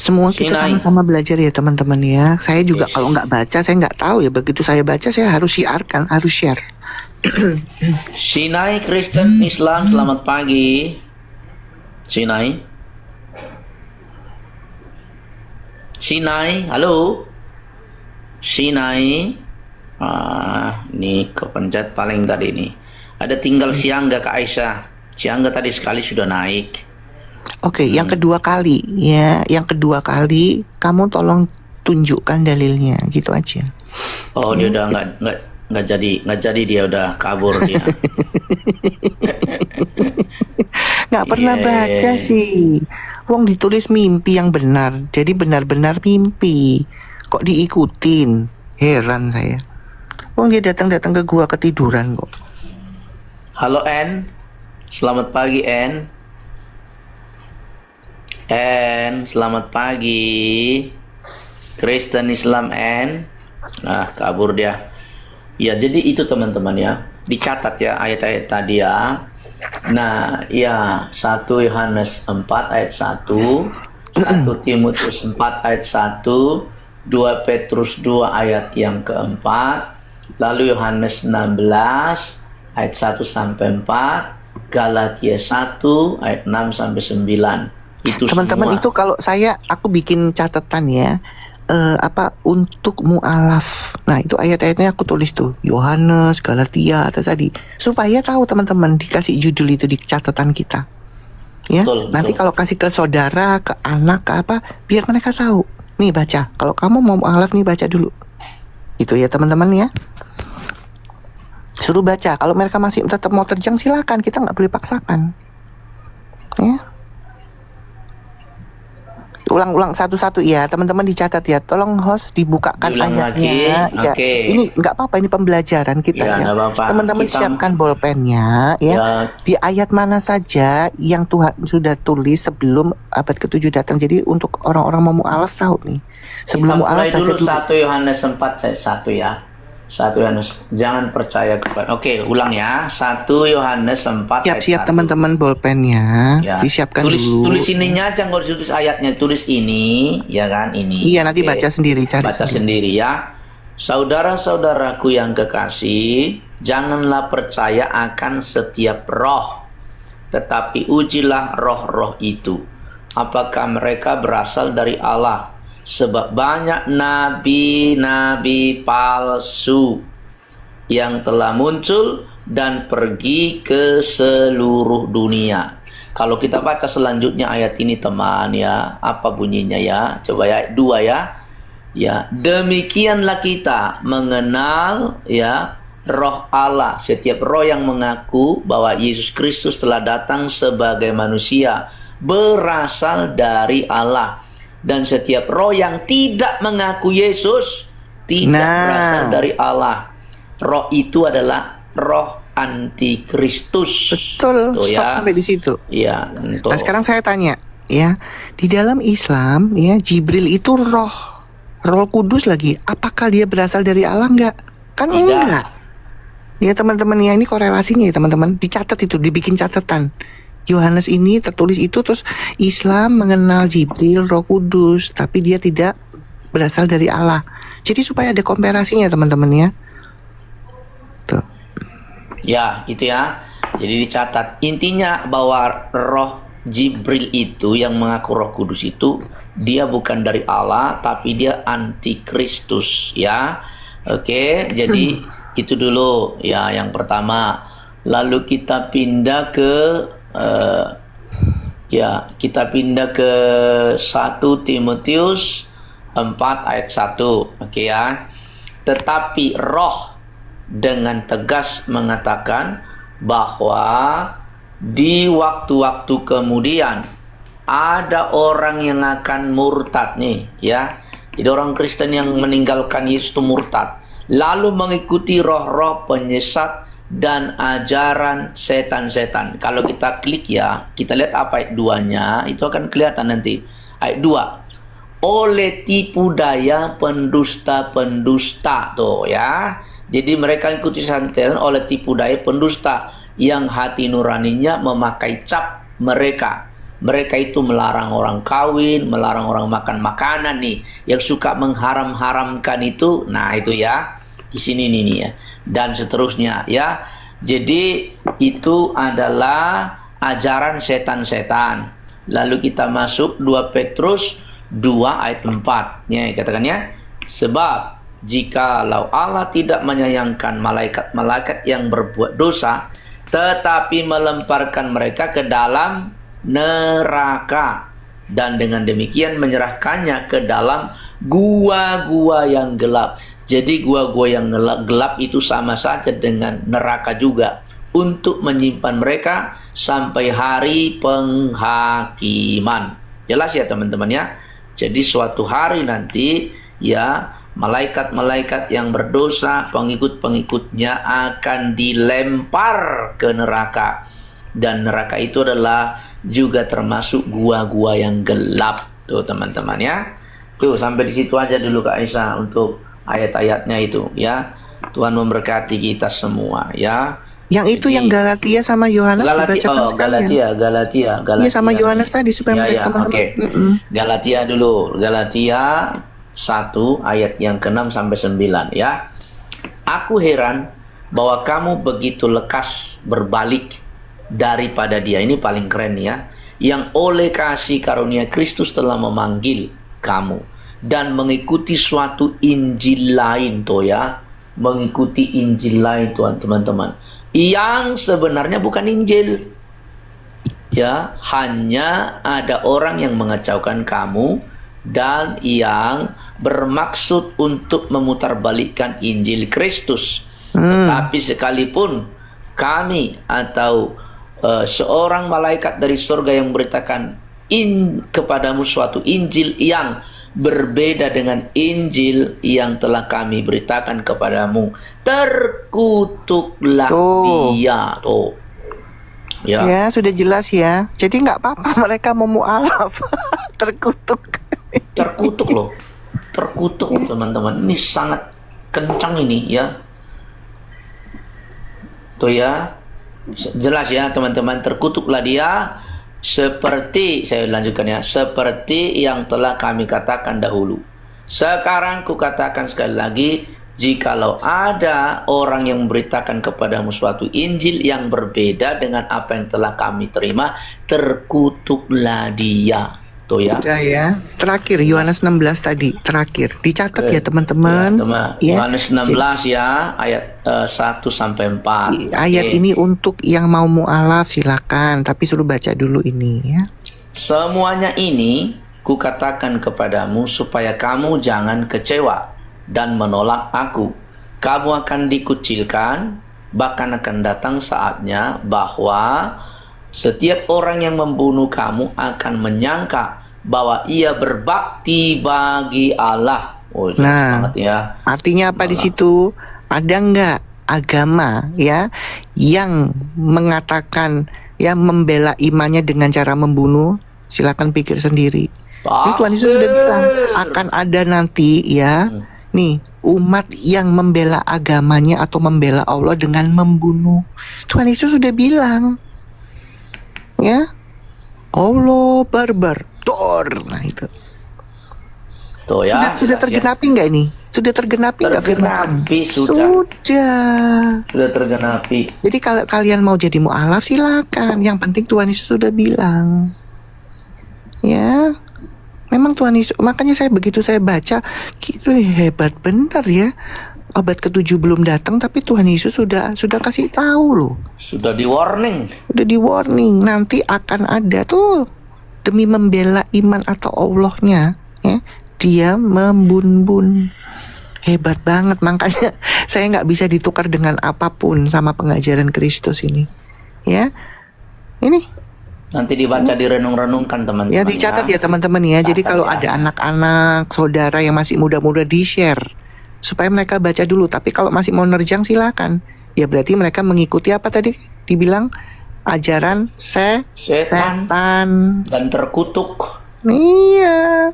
Semua kita Sinai. sama-sama belajar ya teman-teman ya. Saya juga kalau nggak baca, saya nggak tahu ya. Begitu saya baca, saya harus siarkan, harus share. Sinai Kristen Islam, selamat pagi. Sinai. Sinai, halo. Sinai. Ini kepencet paling tadi ini. Ada tinggal Siangga Kak Aisyah. Siangga tadi sekali sudah naik. Oke, yang kedua kali ya, yang kedua kali kamu tolong tunjukkan dalilnya, gitu aja. Oh, dia udah nggak jadi, dia udah kabur dia. Nggak pernah baca sih. Wong ditulis mimpi yang benar, jadi benar-benar mimpi. Kok diikutin? Heran saya. Wong dia datang ke gua ketiduran kok. Halo N, selamat pagi N. N, selamat pagi. Kristen Islam N. Nah, kabur dia. Ya, jadi itu teman-teman ya. Dicatat ya ayat-ayat tadi ya. Nah, ya 1 Yohanes 4 ayat 1, 1 Timotius 4 ayat 1, 2 Petrus 2 ayat yang keempat, lalu Yohanes 16 ayat 1 sampai 4, Galatia 1 ayat 6 sampai 9. Itu teman-teman semua. itu kalau aku bikin catatan ya, untuk mu'alaf. Nah itu ayat-ayatnya aku tulis tuh, Yohanes, Galatia atau tadi, supaya tahu teman-teman, dikasih judul itu di catatan kita ya. Nanti kalau kasih ke saudara, ke anak, ke apa, biar mereka tahu, nih baca, kalau kamu mau mu'alaf nih baca dulu itu ya teman-teman ya. Suruh baca. Kalau mereka masih tetap mau terjang, silakan, kita nggak boleh paksakan ya. ulang satu-satu ya, teman-teman dicatat ya. Tolong host dibukakan Diulang ayatnya. lagi. Ya, Oke. ini nggak apa-apa, ini pembelajaran kita Ya, ya. nggak apa-apa. Teman-teman Kita- siapkan bolpennya ya. Ya. Di ayat mana saja yang Tuhan sudah tulis sebelum abad ke-7 datang. Jadi untuk orang-orang mau mu'alaf tahu nih. Sebelum Kita mu'alaf mulai baca dulu dulu. 1 Yohanes 4 ayat 1 ya. 1 Yohanes, jangan percaya kepada. Oke, ulang ya. 1 Yohanes 4 ayat Siap-siap 1. teman-teman bolpennya. Ya. Disiapkan tulis dulu. tulis ininya aja, nggak usah tulis ayatnya, tulis ini ya kan, ini. Iya, nanti Oke. baca sendiri, cari Baca sendiri. sendiri ya. Saudara-saudaraku yang kekasih, janganlah percaya akan setiap roh, tetapi ujilah roh-roh itu, apakah mereka berasal dari Allah. Sebab banyak nabi-nabi palsu yang telah muncul dan pergi ke seluruh dunia. Kalau kita baca selanjutnya ayat ini teman ya, apa bunyinya ya? Coba ya, ayat 2 ya. Ya, demikianlah kita mengenal ya roh Allah. Setiap roh yang mengaku bahwa Yesus Kristus telah datang sebagai manusia berasal dari Allah. Dan setiap roh yang tidak mengaku Yesus tidak berasal dari Allah. Roh itu adalah roh antikristus. Betul, Tuh, stop ya. sampai di situ. Iya, tuh. Nah, sekarang saya tanya, ya, di dalam Islam, ya, Jibril itu Roh Kudus lagi. Apakah dia berasal dari Allah enggak? Kan Tidak. enggak. Ya, teman-teman ya, ini korelasinya ya, teman-teman. Dicatat itu, dibikin catatan. Yohanes ini tertulis itu, terus Islam mengenal Jibril, Roh Kudus, tapi dia tidak berasal dari Allah. Jadi supaya ada komparasinya, teman-teman ya. Tuh. Ya, itu ya. Jadi dicatat. Intinya bahwa roh Jibril itu yang mengaku Roh Kudus itu, dia bukan dari Allah, tapi dia antikristus ya. Oke, jadi itu dulu ya yang pertama. Lalu kita pindah ke kita pindah ke 1 Timotius 4 ayat 1. Oke ya. Tetapi roh dengan tegas mengatakan bahwa di waktu-waktu kemudian ada orang yang akan murtad nih ya. Jadi orang Kristen yang meninggalkan Yesus itu murtad, lalu mengikuti roh-roh penyesat dan ajaran setan-setan. Kalau kita klik ya, kita lihat apa ayat 2-nya, itu akan kelihatan nanti. Ayat 2. Oleh tipu daya pendusta-pendusta tuh ya. Jadi mereka ikuti setan oleh tipu daya pendusta yang hati nuraninya memakai cap mereka. Mereka itu melarang orang kawin, melarang orang makan makanan nih, yang suka mengharam-haramkan itu. Nah, itu ya. Di sini nih ya. Dan seterusnya ya. Jadi itu adalah ajaran setan-setan. Lalu kita masuk 2 Petrus 2 ayat 4. Ya, katakan ya. Sebab jikalau Allah tidak menyayangkan malaikat-malaikat yang berbuat dosa, tetapi melemparkan mereka ke dalam neraka, dan dengan demikian menyerahkannya ke dalam gua-gua yang gelap. Jadi gua-gua yang gelap itu sama saja dengan neraka juga, untuk menyimpan mereka sampai hari penghakiman. Jelas ya teman-teman ya. Jadi suatu hari nanti ya, malaikat-malaikat yang berdosa, pengikut-pengikutnya akan dilempar ke neraka. Dan neraka itu adalah juga termasuk gua-gua yang gelap. Tuh teman-teman ya. Tuh sampai di situ aja dulu Kak Aisyah untuk ayat-ayatnya itu ya. Tuhan memberkati kita semua ya. Yang itu yang Galatia sama Yohanes dibacakan sekalian. Galatia. Iya, sama Yohanes tadi supaya mereka teman-teman. Oke. Galatia dulu. Galatia 1 ayat yang ke-6 sampai 9 ya. Aku heran bahwa kamu begitu lekas berbalik daripada dia. Ini paling keren ya. Yang oleh kasih karunia Kristus telah memanggil kamu dan mengikuti suatu Injil lain tuh ya. Mengikuti Injil lain Tuhan teman-teman, yang sebenarnya bukan Injil. Ya, hanya ada orang yang mengacaukan kamu dan yang bermaksud untuk memutarbalikkan Injil Kristus. Tetapi sekalipun kami atau seorang malaikat dari surga yang memberitakan kepadamu suatu Injil yang berbeda dengan Injil yang telah kami beritakan kepadamu, terkutuklah dia. Tuh. Ya, sudah jelas ya. Jadi nggak apa-apa mereka mau mu'alaf. Terkutuk. Terkutuk loh. Terkutuk teman-teman. Ini sangat kencang ini ya. Tuh ya. Jelas ya teman-teman, terkutuklah dia seperti, saya lanjutkan ya, seperti yang telah kami katakan dahulu. Sekarang kukatakan sekali lagi, jikalau ada orang yang memberitakan kepadamu suatu Injil yang berbeda dengan apa yang telah kami terima, terkutuklah dia. Tuh ya. Udah ya. Terakhir Yohanes 16 tadi, terakhir. Dicatat ya teman-teman. Ya, Yohanes 16 ya, ayat 1 sampai 4. Ayat ini untuk yang mau mu'alaf silakan, tapi suruh baca dulu ini ya. Semuanya ini kukatakan kepadamu supaya kamu jangan kecewa dan menolak aku. Kamu akan dikucilkan, bahkan akan datang saatnya bahwa setiap orang yang membunuh kamu akan menyangka bahwa ia berbakti bagi Allah. Oh, nah, ya. Artinya apa di situ? Ada nggak agama ya yang mengatakan ya membela imannya dengan cara membunuh? Silakan pikir sendiri. Ini Tuhan Yesus sudah bilang akan ada nanti ya. Nih, umat yang membela agamanya atau membela Allah dengan membunuh. Tuhan Yesus sudah bilang. Ya, Allah barbar, Thor. Nah itu. Tuh ya. Sudah tergenapi nggak ini? Sudah tergenapi nggak firman Tuhan? Sudah tergenapi. Jadi kalau kalian mau jadi mu'alaf silakan. Yang penting Tuhan Yesus sudah bilang. Ya, memang Tuhan Yesus. Makanya begitu saya baca, gitu hebat benar ya. Abad ke-7 belum datang tapi Tuhan Yesus sudah kasih tahu loh. Sudah di warning. Udah di warning nanti akan ada tuh demi membela iman atau Allahnya ya, dia membun-bun. Hebat banget, makanya saya nggak bisa ditukar dengan apapun sama pengajaran Kristus ini. Ya. Ini nanti dibaca direnung-renungkan teman-teman. Ya dicatat ya teman-teman ya. Jadi kalau ada anak-anak, saudara yang masih muda-muda di-share supaya mereka baca dulu. Tapi kalau masih mau nerjang silakan. Ya berarti mereka mengikuti apa tadi dibilang ajaran setan dan terkutuk. Iya.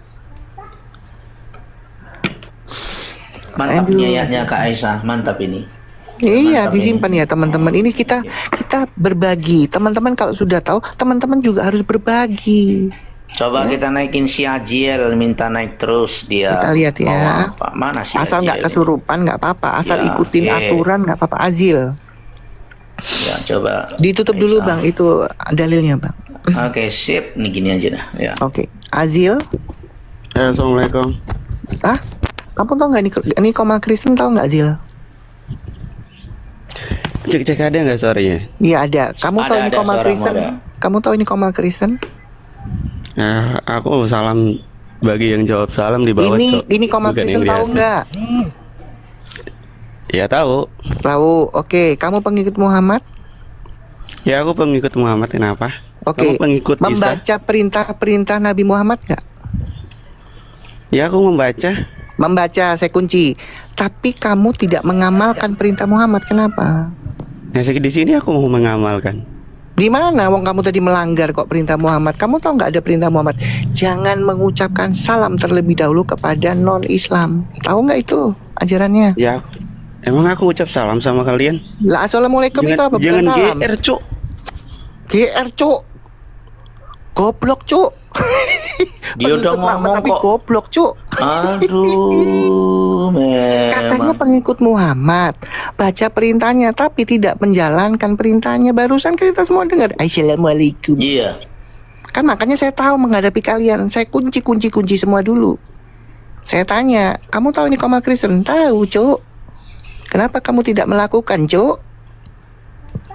Mantap niatnya Kak Aisyah, mantap ini. Iya, mantap disimpan ini. Ya teman-teman. Ini kita berbagi. Teman-teman kalau sudah tahu, teman-teman juga harus berbagi. Coba kita naikin si Ajiel, minta naik terus dia. Kita lihat ya. Apa? Mana si Asal nggak kesurupan nggak apa-apa. Asal ya, ikutin aturan nggak apa-apa. Azil. Ya coba. Ditutup dulu bang, itu dalilnya bang. Oke, sip. Nih gini aja dah. Ya. Oke, Azil. Assalamualaikum. Ah, kamu tahu nggak ini Komal Kristen tahu nggak Azil? Cek ada nggak suaranya? Iya ada. Kamu tahu ini Komal Kristen? Kamu tahu ini Komal Kristen? Nah, aku salam bagi yang jawab salam di bawah. Ini Komal Kristen tahu nggak? Ya tahu. Tahu. Oke, kamu pengikut Muhammad? Ya aku pengikut Muhammad, kenapa? Oke. Kamu pengikut membaca perintah-perintah Nabi Muhammad nggak? Ya aku membaca. Membaca, saya kunci. Tapi kamu tidak mengamalkan perintah Muhammad, kenapa? Nah, di sini aku mau mengamalkan. Di mana? Wong kamu tadi melanggar kok perintah Muhammad. Kamu tahu nggak ada perintah Muhammad? Jangan mengucapkan salam terlebih dahulu kepada non-Islam. Tahu nggak itu ajarannya? Ya, emang aku ucap salam sama kalian? Lah, assalamualaikum itu apa? Jangan salam. GR cuk. GR cuk. Goblok cuk. Dia udah ngomong tapi kok. Goblok cuk. Aduh, Katanya pengikut Muhammad, baca perintahnya tapi tidak menjalankan perintahnya. Barusan kita semua dengar assalamualaikum. Iya. Kan makanya saya tahu menghadapi kalian. Saya kunci semua dulu. Saya tanya, kamu tahu ini Komal Kristen? Tahu, cuk. Kenapa kamu tidak melakukan, cuk?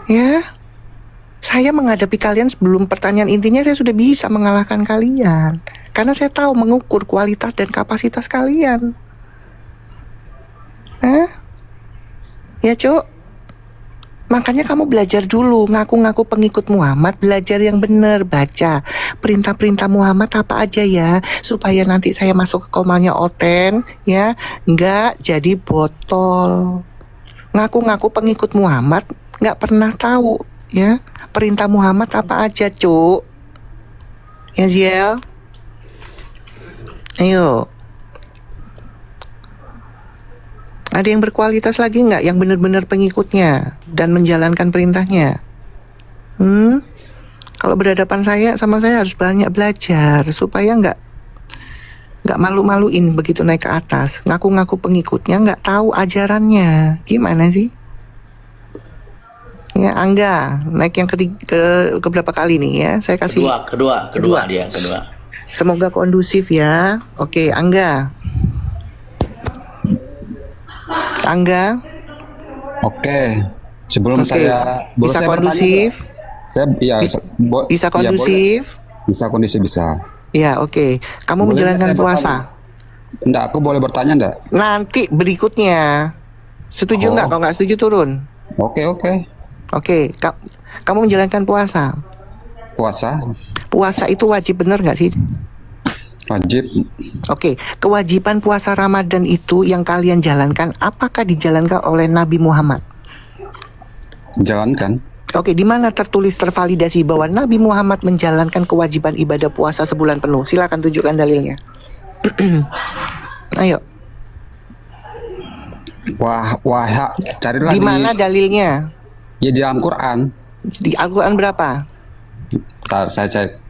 Ya. Saya menghadapi kalian sebelum pertanyaan intinya saya sudah bisa mengalahkan kalian. Karena saya tahu mengukur kualitas dan kapasitas kalian. Hah? Ya, cuk. Makanya kamu belajar dulu, ngaku-ngaku pengikut Muhammad, belajar yang benar, baca perintah-perintah Muhammad apa aja ya, supaya nanti saya masuk ke komalnya Oten ya, nggak jadi botol. Ngaku-ngaku pengikut Muhammad, nggak pernah tahu ya perintah Muhammad apa aja, Cuk. Ya, Ziel. Ayo. Ada yang berkualitas lagi nggak yang benar-benar pengikutnya dan menjalankan perintahnya? Kalau berhadapan sama saya harus banyak belajar supaya nggak malu-maluin begitu naik ke atas. Ngaku-ngaku pengikutnya nggak tahu ajarannya. Gimana sih? Ya, Angga naik yang ke berapa kali nih ya? Saya kasih Kedua. Semoga kondusif ya. Oke, Angga. Oke. Sebelum saya bisa kondusif. Bisa kondusif. Bisa kondusif bisa. Ya, oke. Kamu Boleh menjalankan saya puasa. Enggak, aku boleh bertanya enggak? Nanti berikutnya. Setuju nggak? Kalau nggak setuju turun. Oke. Oke, kamu menjalankan puasa. Puasa itu wajib, bener nggak sih? Wajib. Oke, kewajiban puasa Ramadan itu yang kalian jalankan, apakah dijalankan oleh Nabi Muhammad? Jalankan. Oke, di mana tertulis tervalidasi bahwa Nabi Muhammad menjalankan kewajiban ibadah puasa sebulan penuh? Silakan tunjukkan dalilnya. Ayo. Carilah di mana dalilnya? Ya di dalam Quran. Di Al-Quran berapa? Bentar, saya cek.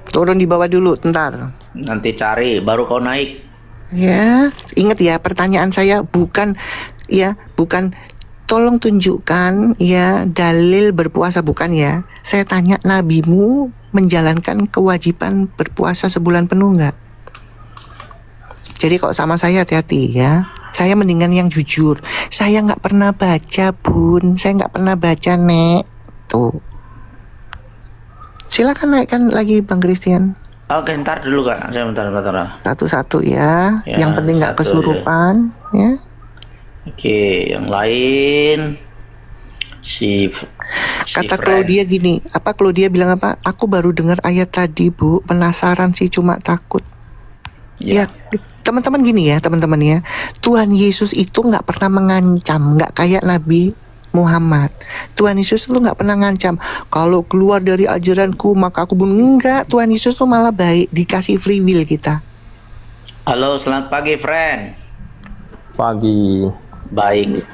Turun di bawah dulu, bentar. Nanti cari, baru kau naik. Ya, ingat ya, pertanyaan saya bukan tolong tunjukkan ya dalil berpuasa, bukan ya. Saya tanya, nabimu menjalankan kewajiban berpuasa sebulan penuh nggak? Jadi kok sama saya hati-hati ya. Saya mendingan yang jujur. Saya nggak pernah baca, Bun. Saya nggak pernah baca, Nek. Tuh. Silakan naikkan lagi, Bang Christian. Oke, ntar dulu Kak. Saya bentar. Satu-satu ya. Yang penting nggak kesurupan ya. Oke, yang lain kata Claudia gini, Claudia bilang apa? Aku baru dengar ayat tadi, Bu. Penasaran sih, cuma takut. Ya, teman-teman gini ya, teman-teman ya. Tuhan Yesus itu nggak pernah mengancam, nggak kayak Nabi Muhammad. Tuhan Yesus tuh nggak pernah ngancam. Kalau keluar dari ajaranku maka aku bunuh. Enggak, Tuhan Yesus tuh malah baik, dikasih free will kita. Halo, selamat pagi, friend. Pagi. Baik.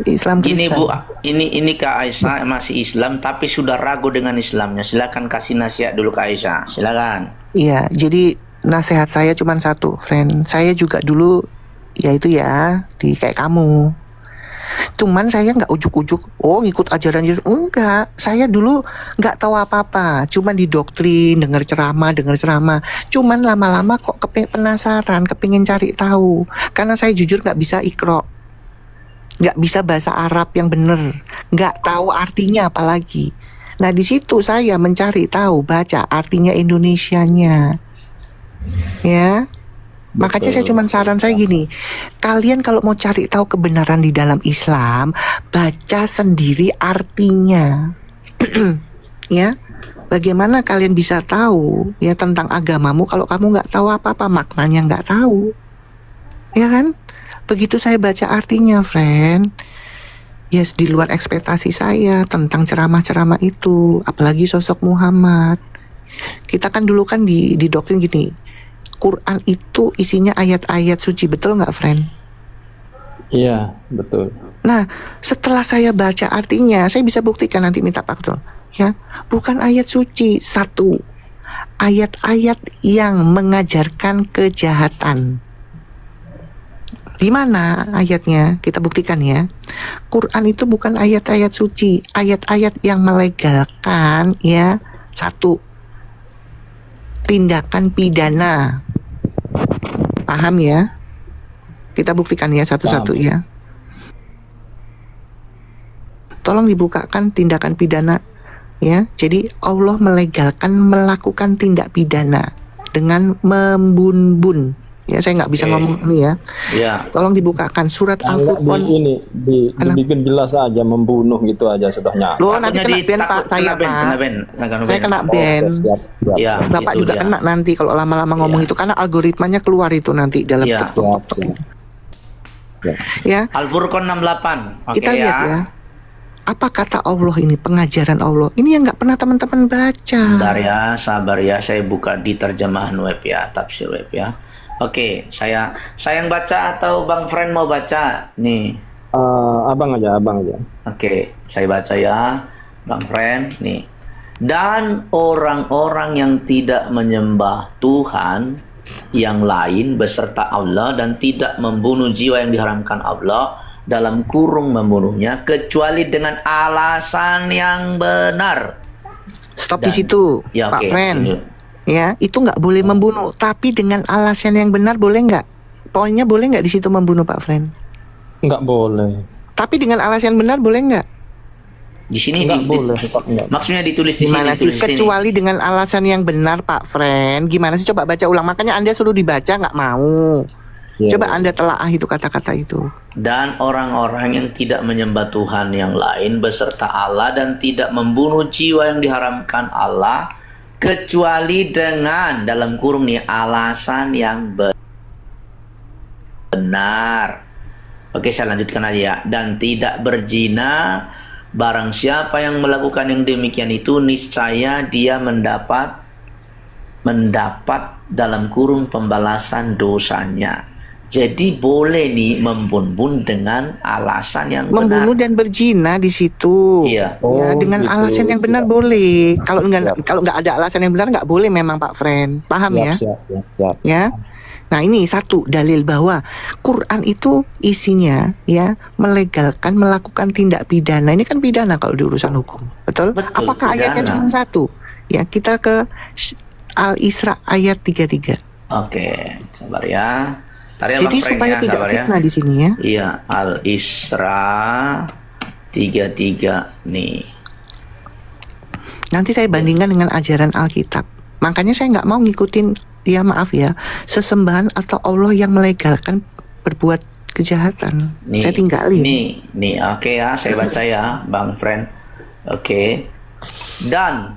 Islam Kristen. Ini Bu, ini Kak Aisyah masih Islam tapi sudah ragu dengan Islamnya. Silakan kasih nasihat dulu Kak Aisyah. Silakan. Iya, jadi nasihat saya cuma satu, friend. Saya juga dulu yaitu ya kayak kamu. Cuman saya nggak ujuk-ujuk, ngikut ajaran Yesus. Enggak, saya dulu nggak tahu apa-apa. Cuman didoktrin, dengar ceramah. Cuman lama-lama kok penasaran, kepingin cari tahu. Karena saya jujur nggak bisa ikro, nggak bisa bahasa Arab yang bener, nggak tahu artinya apalagi. Nah di situ saya mencari tahu, baca artinya Indonesianya, ya. Makanya saya cuma saran saya gini, kalian kalau mau cari tahu kebenaran di dalam Islam, baca sendiri artinya. Ya, bagaimana kalian bisa tahu ya tentang agamamu kalau kamu nggak tahu apa-apa, maknanya nggak tahu, ya kan? Begitu saya baca artinya, friend, yes, di luar ekspektasi saya tentang ceramah-ceramah itu, apalagi sosok Muhammad. Kita kan dulu kan didoktrin gini, Quran itu isinya ayat-ayat suci, betul nggak, friend? Iya, betul. Nah, setelah saya baca artinya, saya bisa buktikan nanti minta Pak Ketua. Ya, bukan ayat suci, satu ayat-ayat yang mengajarkan kejahatan. Di mana ayatnya? Kita buktikan ya. Quran itu bukan ayat-ayat suci, ayat-ayat yang melegalkan ya. Satu, tindakan pidana. Paham ya? Kita buktikan ya satu-satu ya. Tolong dibukakan tindakan pidana ya. Jadi Allah melegalkan melakukan tindak pidana dengan membun-bun Ya, saya nggak bisa ngomong ini ya. Ya. Tolong dibukakan surat Al-Furqan. Dibikin jelas aja, membunuh gitu aja sudah nyata. Loh, nanti kena ban Pak, saya Pak. Saya kena ban. Ya, Bapak itu juga dia. kena nanti kalau lama-lama ngomong itu, karena algoritmanya keluar itu nanti dalam Ya. TikTok. Ya. Al-Furqan 68. Oke, Kita lihat ya. Apa kata Allah ini, pengajaran Allah. Ini yang nggak pernah teman-teman baca. Bentar ya, sabar ya, saya buka di terjemahan web ya, tafsir web ya. Oke, saya yang baca atau Bang Friend mau baca? Nih. Abang aja. Oke, saya baca ya, Bang Friend. Nih. Dan orang-orang yang tidak menyembah Tuhan yang lain beserta Allah dan tidak membunuh jiwa yang diharamkan Allah dalam kurung membunuhnya kecuali dengan alasan yang benar. Stop di situ, Ya, Pak oke, Friend. sini. Ya, itu nggak boleh membunuh, tapi dengan alasan yang benar boleh nggak? Poinnya boleh nggak di situ membunuh, Pak Friend? Nggak boleh. Tapi dengan alasan benar boleh nggak? Di sini Nggak boleh. Nggak. maksudnya ditulis di Gimana sini, sih? Kecuali dengan alasan yang benar, Pak Friend. Gimana sih? Coba baca ulang. Makanya Anda suruh dibaca nggak mau. Ya, Coba Anda telaah itu kata-kata itu. Dan orang-orang yang tidak menyembah Tuhan yang lain beserta Allah dan tidak membunuh jiwa yang diharamkan Allah kecuali dengan dalam kurung nih alasan yang benar. Oke, saya lanjutkan aja ya. Dan tidak berzina, barang siapa yang melakukan yang demikian itu niscaya dia mendapat dalam kurung pembalasan dosanya. Jadi boleh nih membun-bun dengan alasan yang Membunuh benar. dan berzina di situ. Iya. Ya, dengan gitu. alasan yang benar boleh. Kalau nggak ada alasan yang benar nggak boleh memang, Pak Friend. Paham ya? Siap. Ya. Nah, ini satu dalil bahwa Quran itu isinya ya melegalkan melakukan tindak pidana. Ini kan pidana kalau di urusan hukum. Betul? Betul, Apakah pidana. ayatnya cuma satu? Ya, kita ke Al-Isra ayat 33. Oke, sabar ya. Tadi Jadi supaya tidak fitnah di sini ya. Iya, Al-Isra 33 nih. Nanti saya bandingkan dengan ajaran Alkitab. Makanya saya nggak mau ngikutin, ya maaf ya, sesembahan atau Allah yang melegalkan berbuat kejahatan. Nih, Saya tinggalin. Nih, oke ya, saya baca ya, Bang Friend. Oke. Dan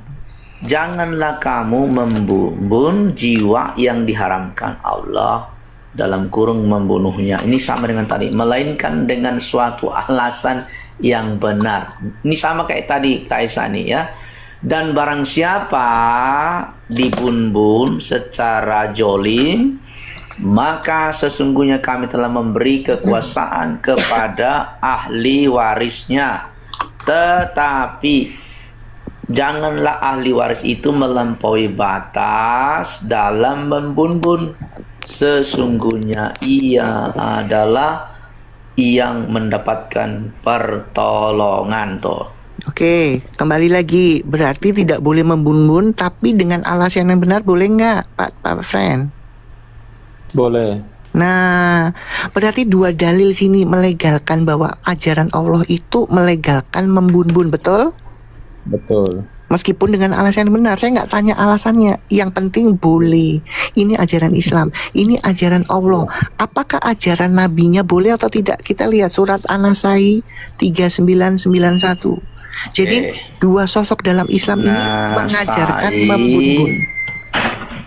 janganlah kamu membunuh jiwa yang diharamkan Allah dalam kurung membunuhnya. Ini sama dengan tadi, melainkan dengan suatu alasan yang benar. Ini sama kayak tadi Kaisa nih ya. Dan barang siapa dibun-bun secara jolim, maka sesungguhnya kami telah memberi kekuasaan kepada ahli warisnya. Tetapi janganlah ahli waris itu melampaui batas dalam membun-bun. Sesungguhnya ia adalah yang mendapatkan pertolongan tuh. Oke, kembali lagi. Berarti tidak boleh membun-bun, tapi dengan alasan yang benar boleh nggak, Pak Friend? Boleh. Nah, berarti dua dalil sini melegalkan bahwa ajaran Allah itu melegalkan membun-bun, betul? Betul. Meskipun dengan alasan yang benar, saya nggak tanya alasannya. Yang penting boleh. Ini ajaran Islam, ini ajaran Allah. Apakah ajaran nabinya boleh atau tidak? Kita lihat surat An-Nasai 3991. Jadi dua sosok dalam Islam ini mengajarkan membun-bun.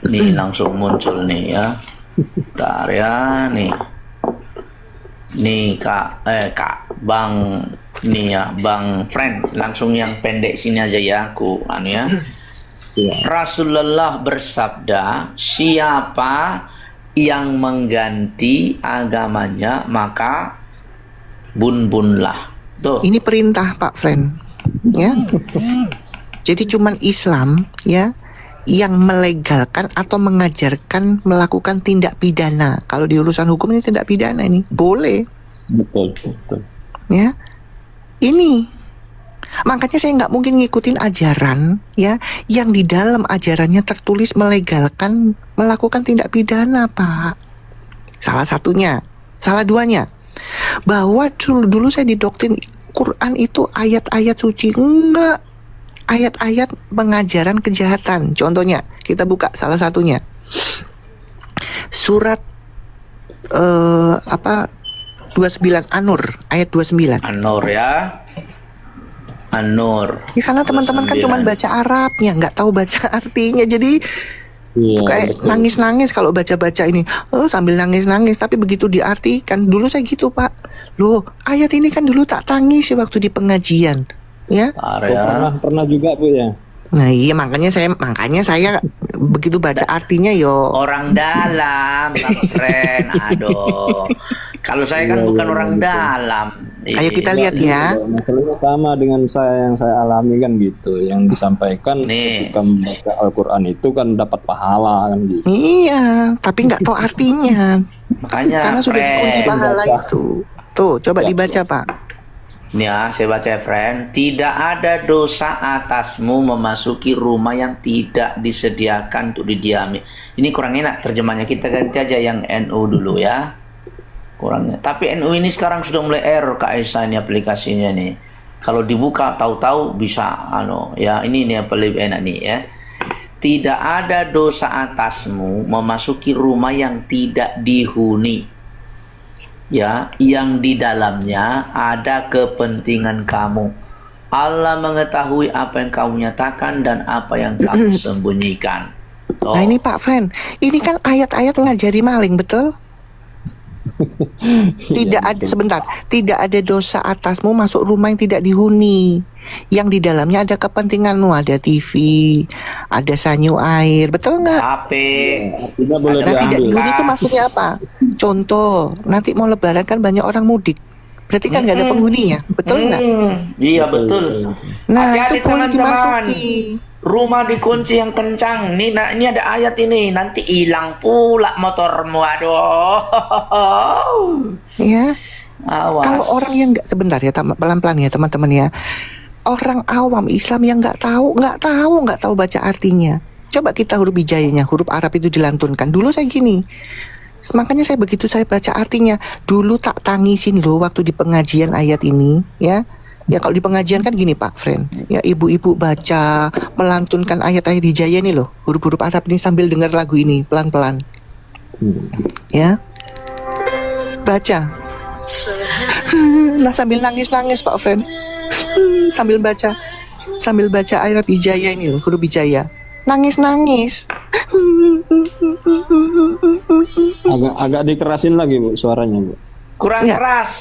Nih langsung muncul nih ya. Bentar ya nih. Nih Kak Bang nih ya, Bang Friend, langsung yang pendek sini aja ya, aku ya. Rasulullah bersabda, siapa yang mengganti agamanya maka bun-bunlah. Tuh. Ini perintah, Pak Friend. Ya. Jadi cuman Islam ya yang melegalkan atau mengajarkan melakukan tindak pidana. Kalau di urusan hukum ini tindak pidana ini boleh. Betul. Ya. Ini makanya saya nggak mungkin ngikutin ajaran ya yang di dalam ajarannya tertulis melegalkan melakukan tindak pidana, Pak. Salah satunya, salah duanya, bahwa dulu saya didoktrin Quran itu ayat-ayat suci. Enggak, ayat-ayat pengajaran kejahatan. Contohnya kita buka salah satunya, surat apa 29 An-Nur ayat 29. An-Nur ya. An-Nur. Ya karena teman-teman kan 29. cuma baca Arabnya, nggak tahu baca artinya. Jadi Iya, kayak betul. nangis-nangis kalau baca-baca ini. Oh, sambil nangis-nangis, tapi begitu diartikan, dulu saya gitu, Pak. Loh, ayat ini kan dulu tak tangis waktu di pengajian. Ya. Bentar Oh, ya. pernah juga Bu ya. Nah, iya makanya saya begitu baca artinya yo. Orang dalam, Bang Fren. Aduh. Kalau saya kan Iya, bukan iya, orang betul. dalam. Ayo kita Iya. lihat ya. Masalahnya sama dengan yang saya alami kan gitu. Yang disampaikan Nih. ketika membaca Al-Quran itu kan dapat pahala kan gitu. Iya, tapi nggak tahu artinya. Makanya Karena sudah dikunci Fren. pahala itu. Tuh, coba Ya, dibaca, Pak. Nih ya, saya baca ya, friend. Tidak ada dosa atasmu memasuki rumah yang tidak disediakan untuk didiami. Ini kurang enak terjemahnya. Kita ganti aja yang NU dulu ya. Kurangnya. Tapi NU ini sekarang sudah mulai error Kak Aisyah ini aplikasinya nih. Kalau dibuka tahu-tahu bisa ya ini nih yang paling enak nih ya. Tidak ada dosa atasmu memasuki rumah yang tidak dihuni. Ya, yang di dalamnya ada kepentingan kamu. Allah mengetahui apa yang kamu nyatakan dan apa yang kamu sembunyikan. Nah ini Pak Fren, ini kan ayat-ayat ngajari maling, betul? Tidak ada, sebentar, tidak ada dosa atasmu masuk rumah yang tidak dihuni, yang di dalamnya ada kepentinganmu, ada TV, ada sanyu air, betul nggak? HP. Artinya boleh Nah tidak diambil. dihuni itu maksudnya apa? Contoh, nanti mau lebaran kan banyak orang mudik, berarti kan nggak ada penghuninya, betul nggak? Iya betul. Nah Hati-hati, itu boleh teman-teman. dimasuki. Rumah dikunci yang kencang. Ini ada ayat ini. Nanti hilang pula motormu. Aduh. Ya. Awas. Kalau orang yang nggak, sebentar ya, pelan-pelan ya teman-teman ya. Orang awam Islam yang nggak tahu baca artinya. Coba kita huruf hijaiyahnya, huruf Arab itu dilantunkan. Dulu saya gini. Makanya saya begitu saya baca artinya, dulu tak tangisin loh waktu di pengajian ayat ini, ya. Ya kalau di pengajian kan gini Pak Fren, ya ibu-ibu baca, melantunkan ayat-ayat hijaiyah ini loh, huruf-huruf Arab ini sambil dengar lagu ini pelan-pelan. Ya. Baca. Nah sambil nangis-nangis Pak Fren. Sambil baca ayat hijaiyah ini loh, huruf hijaiyah. Nangis-nangis. Agak dikerasin lagi Bu suaranya Bu. Kurang Ya. keras.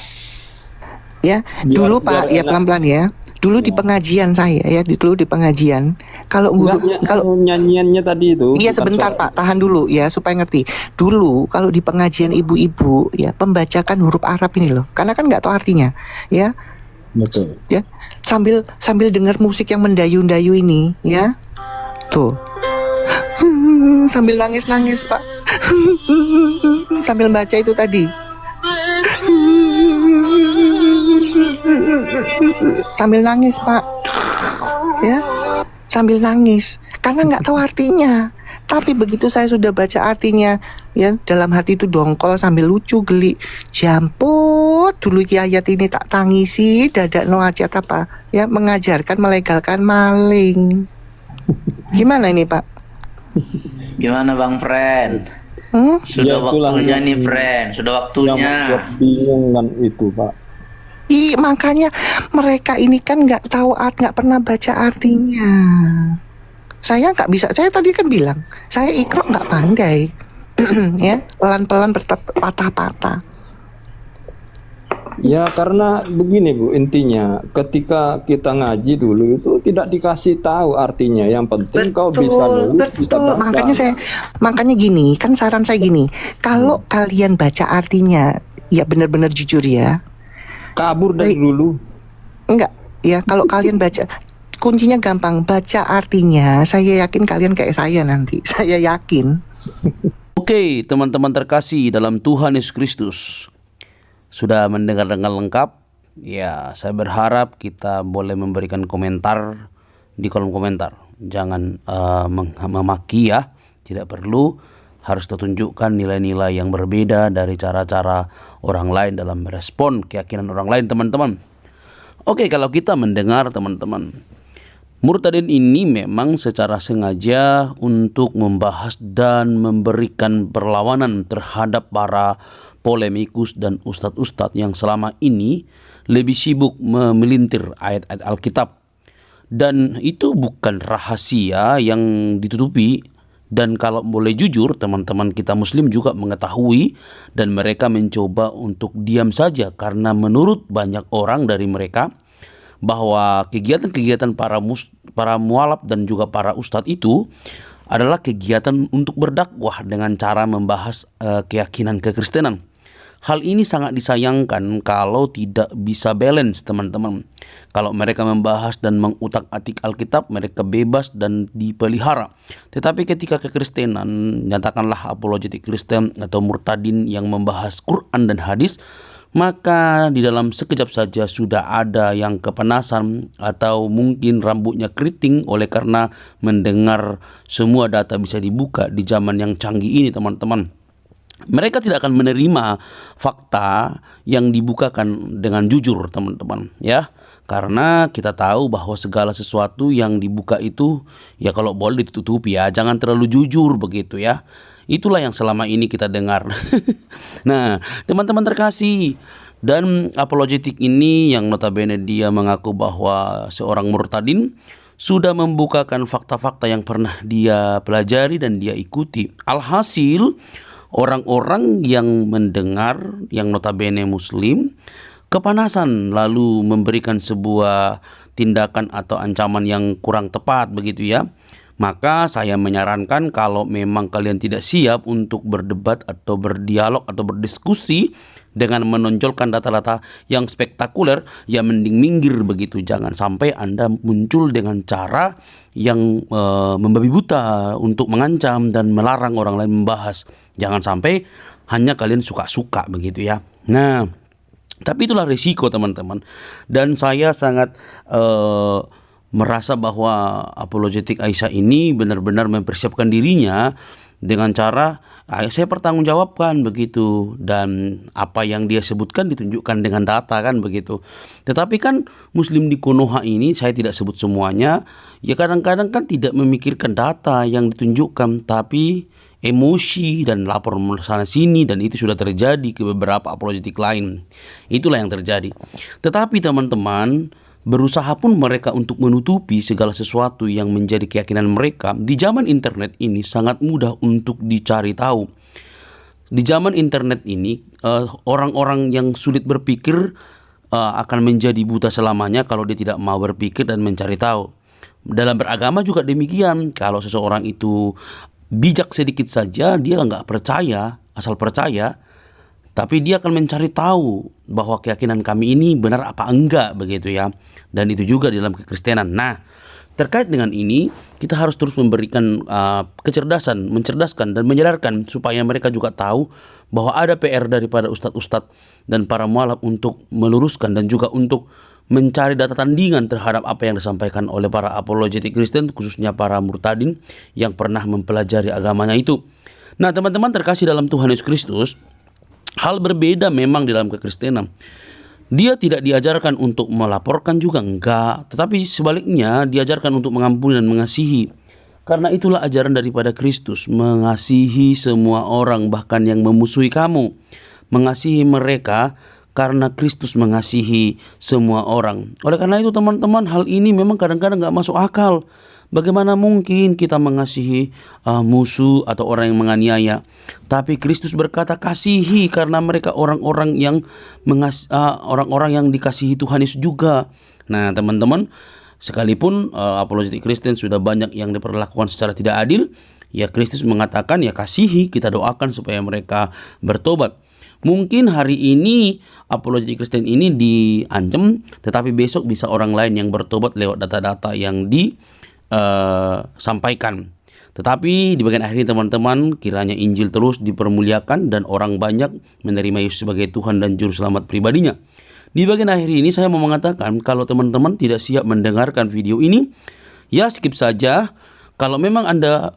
Ya, dulu Pak, ya pelan-pelan ya. Dulu di pengajian saya ya, dulu di pengajian. Kalau Kalau nyanyiannya tadi itu. iya bukan sebentar suara. Pak, tahan dulu ya supaya ngerti. Dulu kalau di pengajian ibu-ibu ya pembacakan huruf Arab ini loh, karena kan nggak tahu artinya, ya. Betul. Ya, sambil dengar musik yang mendayu-dayu ini, ya. Tuh. Sambil nangis-nangis Pak. Sambil baca itu tadi. Sambil nangis Pak, ya, sambil nangis karena nggak tahu artinya. Tapi begitu saya sudah baca artinya, ya dalam hati itu dongkol sambil lucu geli. Jamput dulu ki ayat ini tak tangisi dadak no ajat apa, ya mengajarkan melegalkan maling. Gimana ini Pak? Gimana Bang Fren? Ya, Sudah itulah waktunya yang- nih Fren, sudah Yang waktunya. membuat bingung kan itu Pak. Makanya mereka ini kan nggak tahu nggak pernah baca artinya. Saya nggak bisa. Saya tadi kan bilang saya ikro nggak pandai, ya pelan-pelan patah-patah. Ya karena begini Bu, intinya ketika kita ngaji dulu itu tidak dikasih tahu artinya. Yang penting kau bisa nulis, bisa Betul. baca. Makanya gini, kan saran saya gini, kalau kalian baca artinya, ya benar-benar jujur ya. Kabur dari dulu. Enggak, ya kalau kalian baca, kuncinya gampang, baca artinya. Saya yakin kalian kayak saya nanti. Saya yakin. Oke, teman-teman terkasih dalam Tuhan Yesus Kristus. Sudah mendengar dengan lengkap? Ya, saya berharap kita boleh memberikan komentar di kolom komentar. Jangan memaki ya, tidak perlu. Harus ditunjukkan nilai-nilai yang berbeda dari cara-cara orang lain dalam merespon keyakinan orang lain, teman-teman. Oke, kalau kita mendengar teman-teman, Murtadin ini memang secara sengaja untuk membahas dan memberikan perlawanan terhadap para polemikus dan ustadz-ustadz yang selama ini lebih sibuk memelintir ayat-ayat Alkitab. Dan itu bukan rahasia yang ditutupi. Dan kalau boleh jujur, teman-teman kita Muslim juga mengetahui dan mereka mencoba untuk diam saja, karena menurut banyak orang dari mereka bahwa kegiatan-kegiatan para mualaf dan juga para ustadz itu adalah kegiatan untuk berdakwah dengan cara membahas keyakinan kekristenan. Hal ini sangat disayangkan kalau tidak bisa balance, teman-teman. Kalau mereka membahas dan mengutak-atik Alkitab, mereka bebas dan dipelihara. Tetapi ketika kekristenan, nyatakanlah apologetik Kristen atau murtadin yang membahas Quran dan hadis, maka di dalam sekejap saja sudah ada yang kepanasan atau mungkin rambutnya keriting oleh karena mendengar semua data bisa dibuka di zaman yang canggih ini, teman-teman. Mereka tidak akan menerima fakta yang dibukakan dengan jujur, teman-teman, ya. Karena kita tahu bahwa segala sesuatu yang dibuka itu ya kalau boleh ditutupi ya, jangan terlalu jujur begitu ya. Itulah yang selama ini kita dengar. Nah, teman-teman terkasih, dan apologetik ini yang notabene dia mengaku bahwa seorang murtadin sudah membukakan fakta-fakta yang pernah dia pelajari dan dia ikuti. Alhasil orang-orang yang mendengar, yang notabene Muslim, kepanasan lalu memberikan sebuah tindakan atau ancaman yang kurang tepat begitu ya. Maka saya menyarankan kalau memang kalian tidak siap untuk berdebat atau berdialog atau berdiskusi dengan menonjolkan data-data yang spektakuler, ya mending minggir begitu. Jangan sampai Anda muncul dengan cara yang membabi buta untuk mengancam dan melarang orang lain membahas. Jangan sampai hanya kalian suka-suka begitu ya. Nah, tapi itulah risiko, teman-teman. Dan saya sangat merasa bahwa apologetik Aisyah ini benar-benar mempersiapkan dirinya dengan cara saya pertanggungjawabkan begitu, dan apa yang dia sebutkan ditunjukkan dengan data kan begitu. Tetapi kan Muslim di Konoha ini, saya tidak sebut semuanya, ya kadang-kadang kan tidak memikirkan data yang ditunjukkan, tapi emosi dan lapor sana sini, dan itu sudah terjadi ke beberapa apologetik lain. Itulah yang terjadi. Tetapi teman-teman, berusaha pun mereka untuk menutupi segala sesuatu yang menjadi keyakinan mereka. Di zaman internet ini sangat mudah untuk dicari tahu. Di zaman internet ini orang-orang yang sulit berpikir akan menjadi buta selamanya kalau dia tidak mau berpikir dan mencari tahu. Dalam beragama juga demikian. Kalau seseorang itu bijak sedikit saja, dia nggak percaya, asal percaya, tapi dia akan mencari tahu bahwa keyakinan kami ini benar apa enggak begitu ya. Dan itu juga di dalam kekristenan. Nah, terkait dengan ini kita harus terus memberikan kecerdasan, mencerdaskan dan menyadarkan supaya mereka juga tahu bahwa ada PR daripada ustadz-ustadz dan para mualaf untuk meluruskan dan juga untuk mencari data tandingan terhadap apa yang disampaikan oleh para apologetik Kristen, khususnya para murtadin yang pernah mempelajari agamanya itu. Nah, teman-teman terkasih dalam Tuhan Yesus Kristus, hal berbeda memang di dalam kekristenan. Dia tidak diajarkan untuk melaporkan juga, enggak. Tetapi sebaliknya diajarkan untuk mengampuni dan mengasihi. Karena itulah ajaran daripada Kristus, mengasihi semua orang bahkan yang memusuhi kamu. Mengasihi mereka karena Kristus mengasihi semua orang. Oleh karena itu teman-teman, hal ini memang kadang-kadang enggak masuk akal. Bagaimana mungkin kita mengasihi musuh atau orang yang menganiaya? Tapi Kristus berkata kasihi karena mereka orang-orang yang orang-orang yang dikasihi Tuhan Yesus juga. Nah, teman-teman, sekalipun apologetik Kristen sudah banyak yang diperlakukan secara tidak adil, ya Kristus mengatakan ya kasihi, kita doakan supaya mereka bertobat. Mungkin hari ini apologetik Kristen ini diancam, tetapi besok bisa orang lain yang bertobat lewat data-data yang sampaikan. Tetapi di bagian akhir ini teman-teman, kiranya Injil terus dipermuliakan dan orang banyak menerima Yesus sebagai Tuhan dan Juru Selamat pribadinya. Di bagian akhir ini saya mau mengatakan, kalau teman-teman tidak siap mendengarkan video ini, ya skip saja. Kalau memang Anda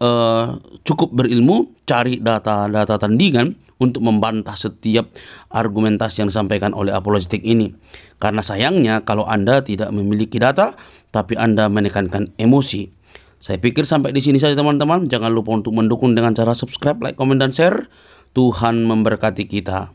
cukup berilmu, cari data-data tandingan untuk membantah setiap argumentasi yang disampaikan oleh apologetik ini. Karena sayangnya kalau Anda tidak memiliki data, tapi Anda menekankan emosi. Saya pikir sampai di sini saja teman-teman. Jangan lupa untuk mendukung dengan cara subscribe, like, komen, dan share. Tuhan memberkati kita.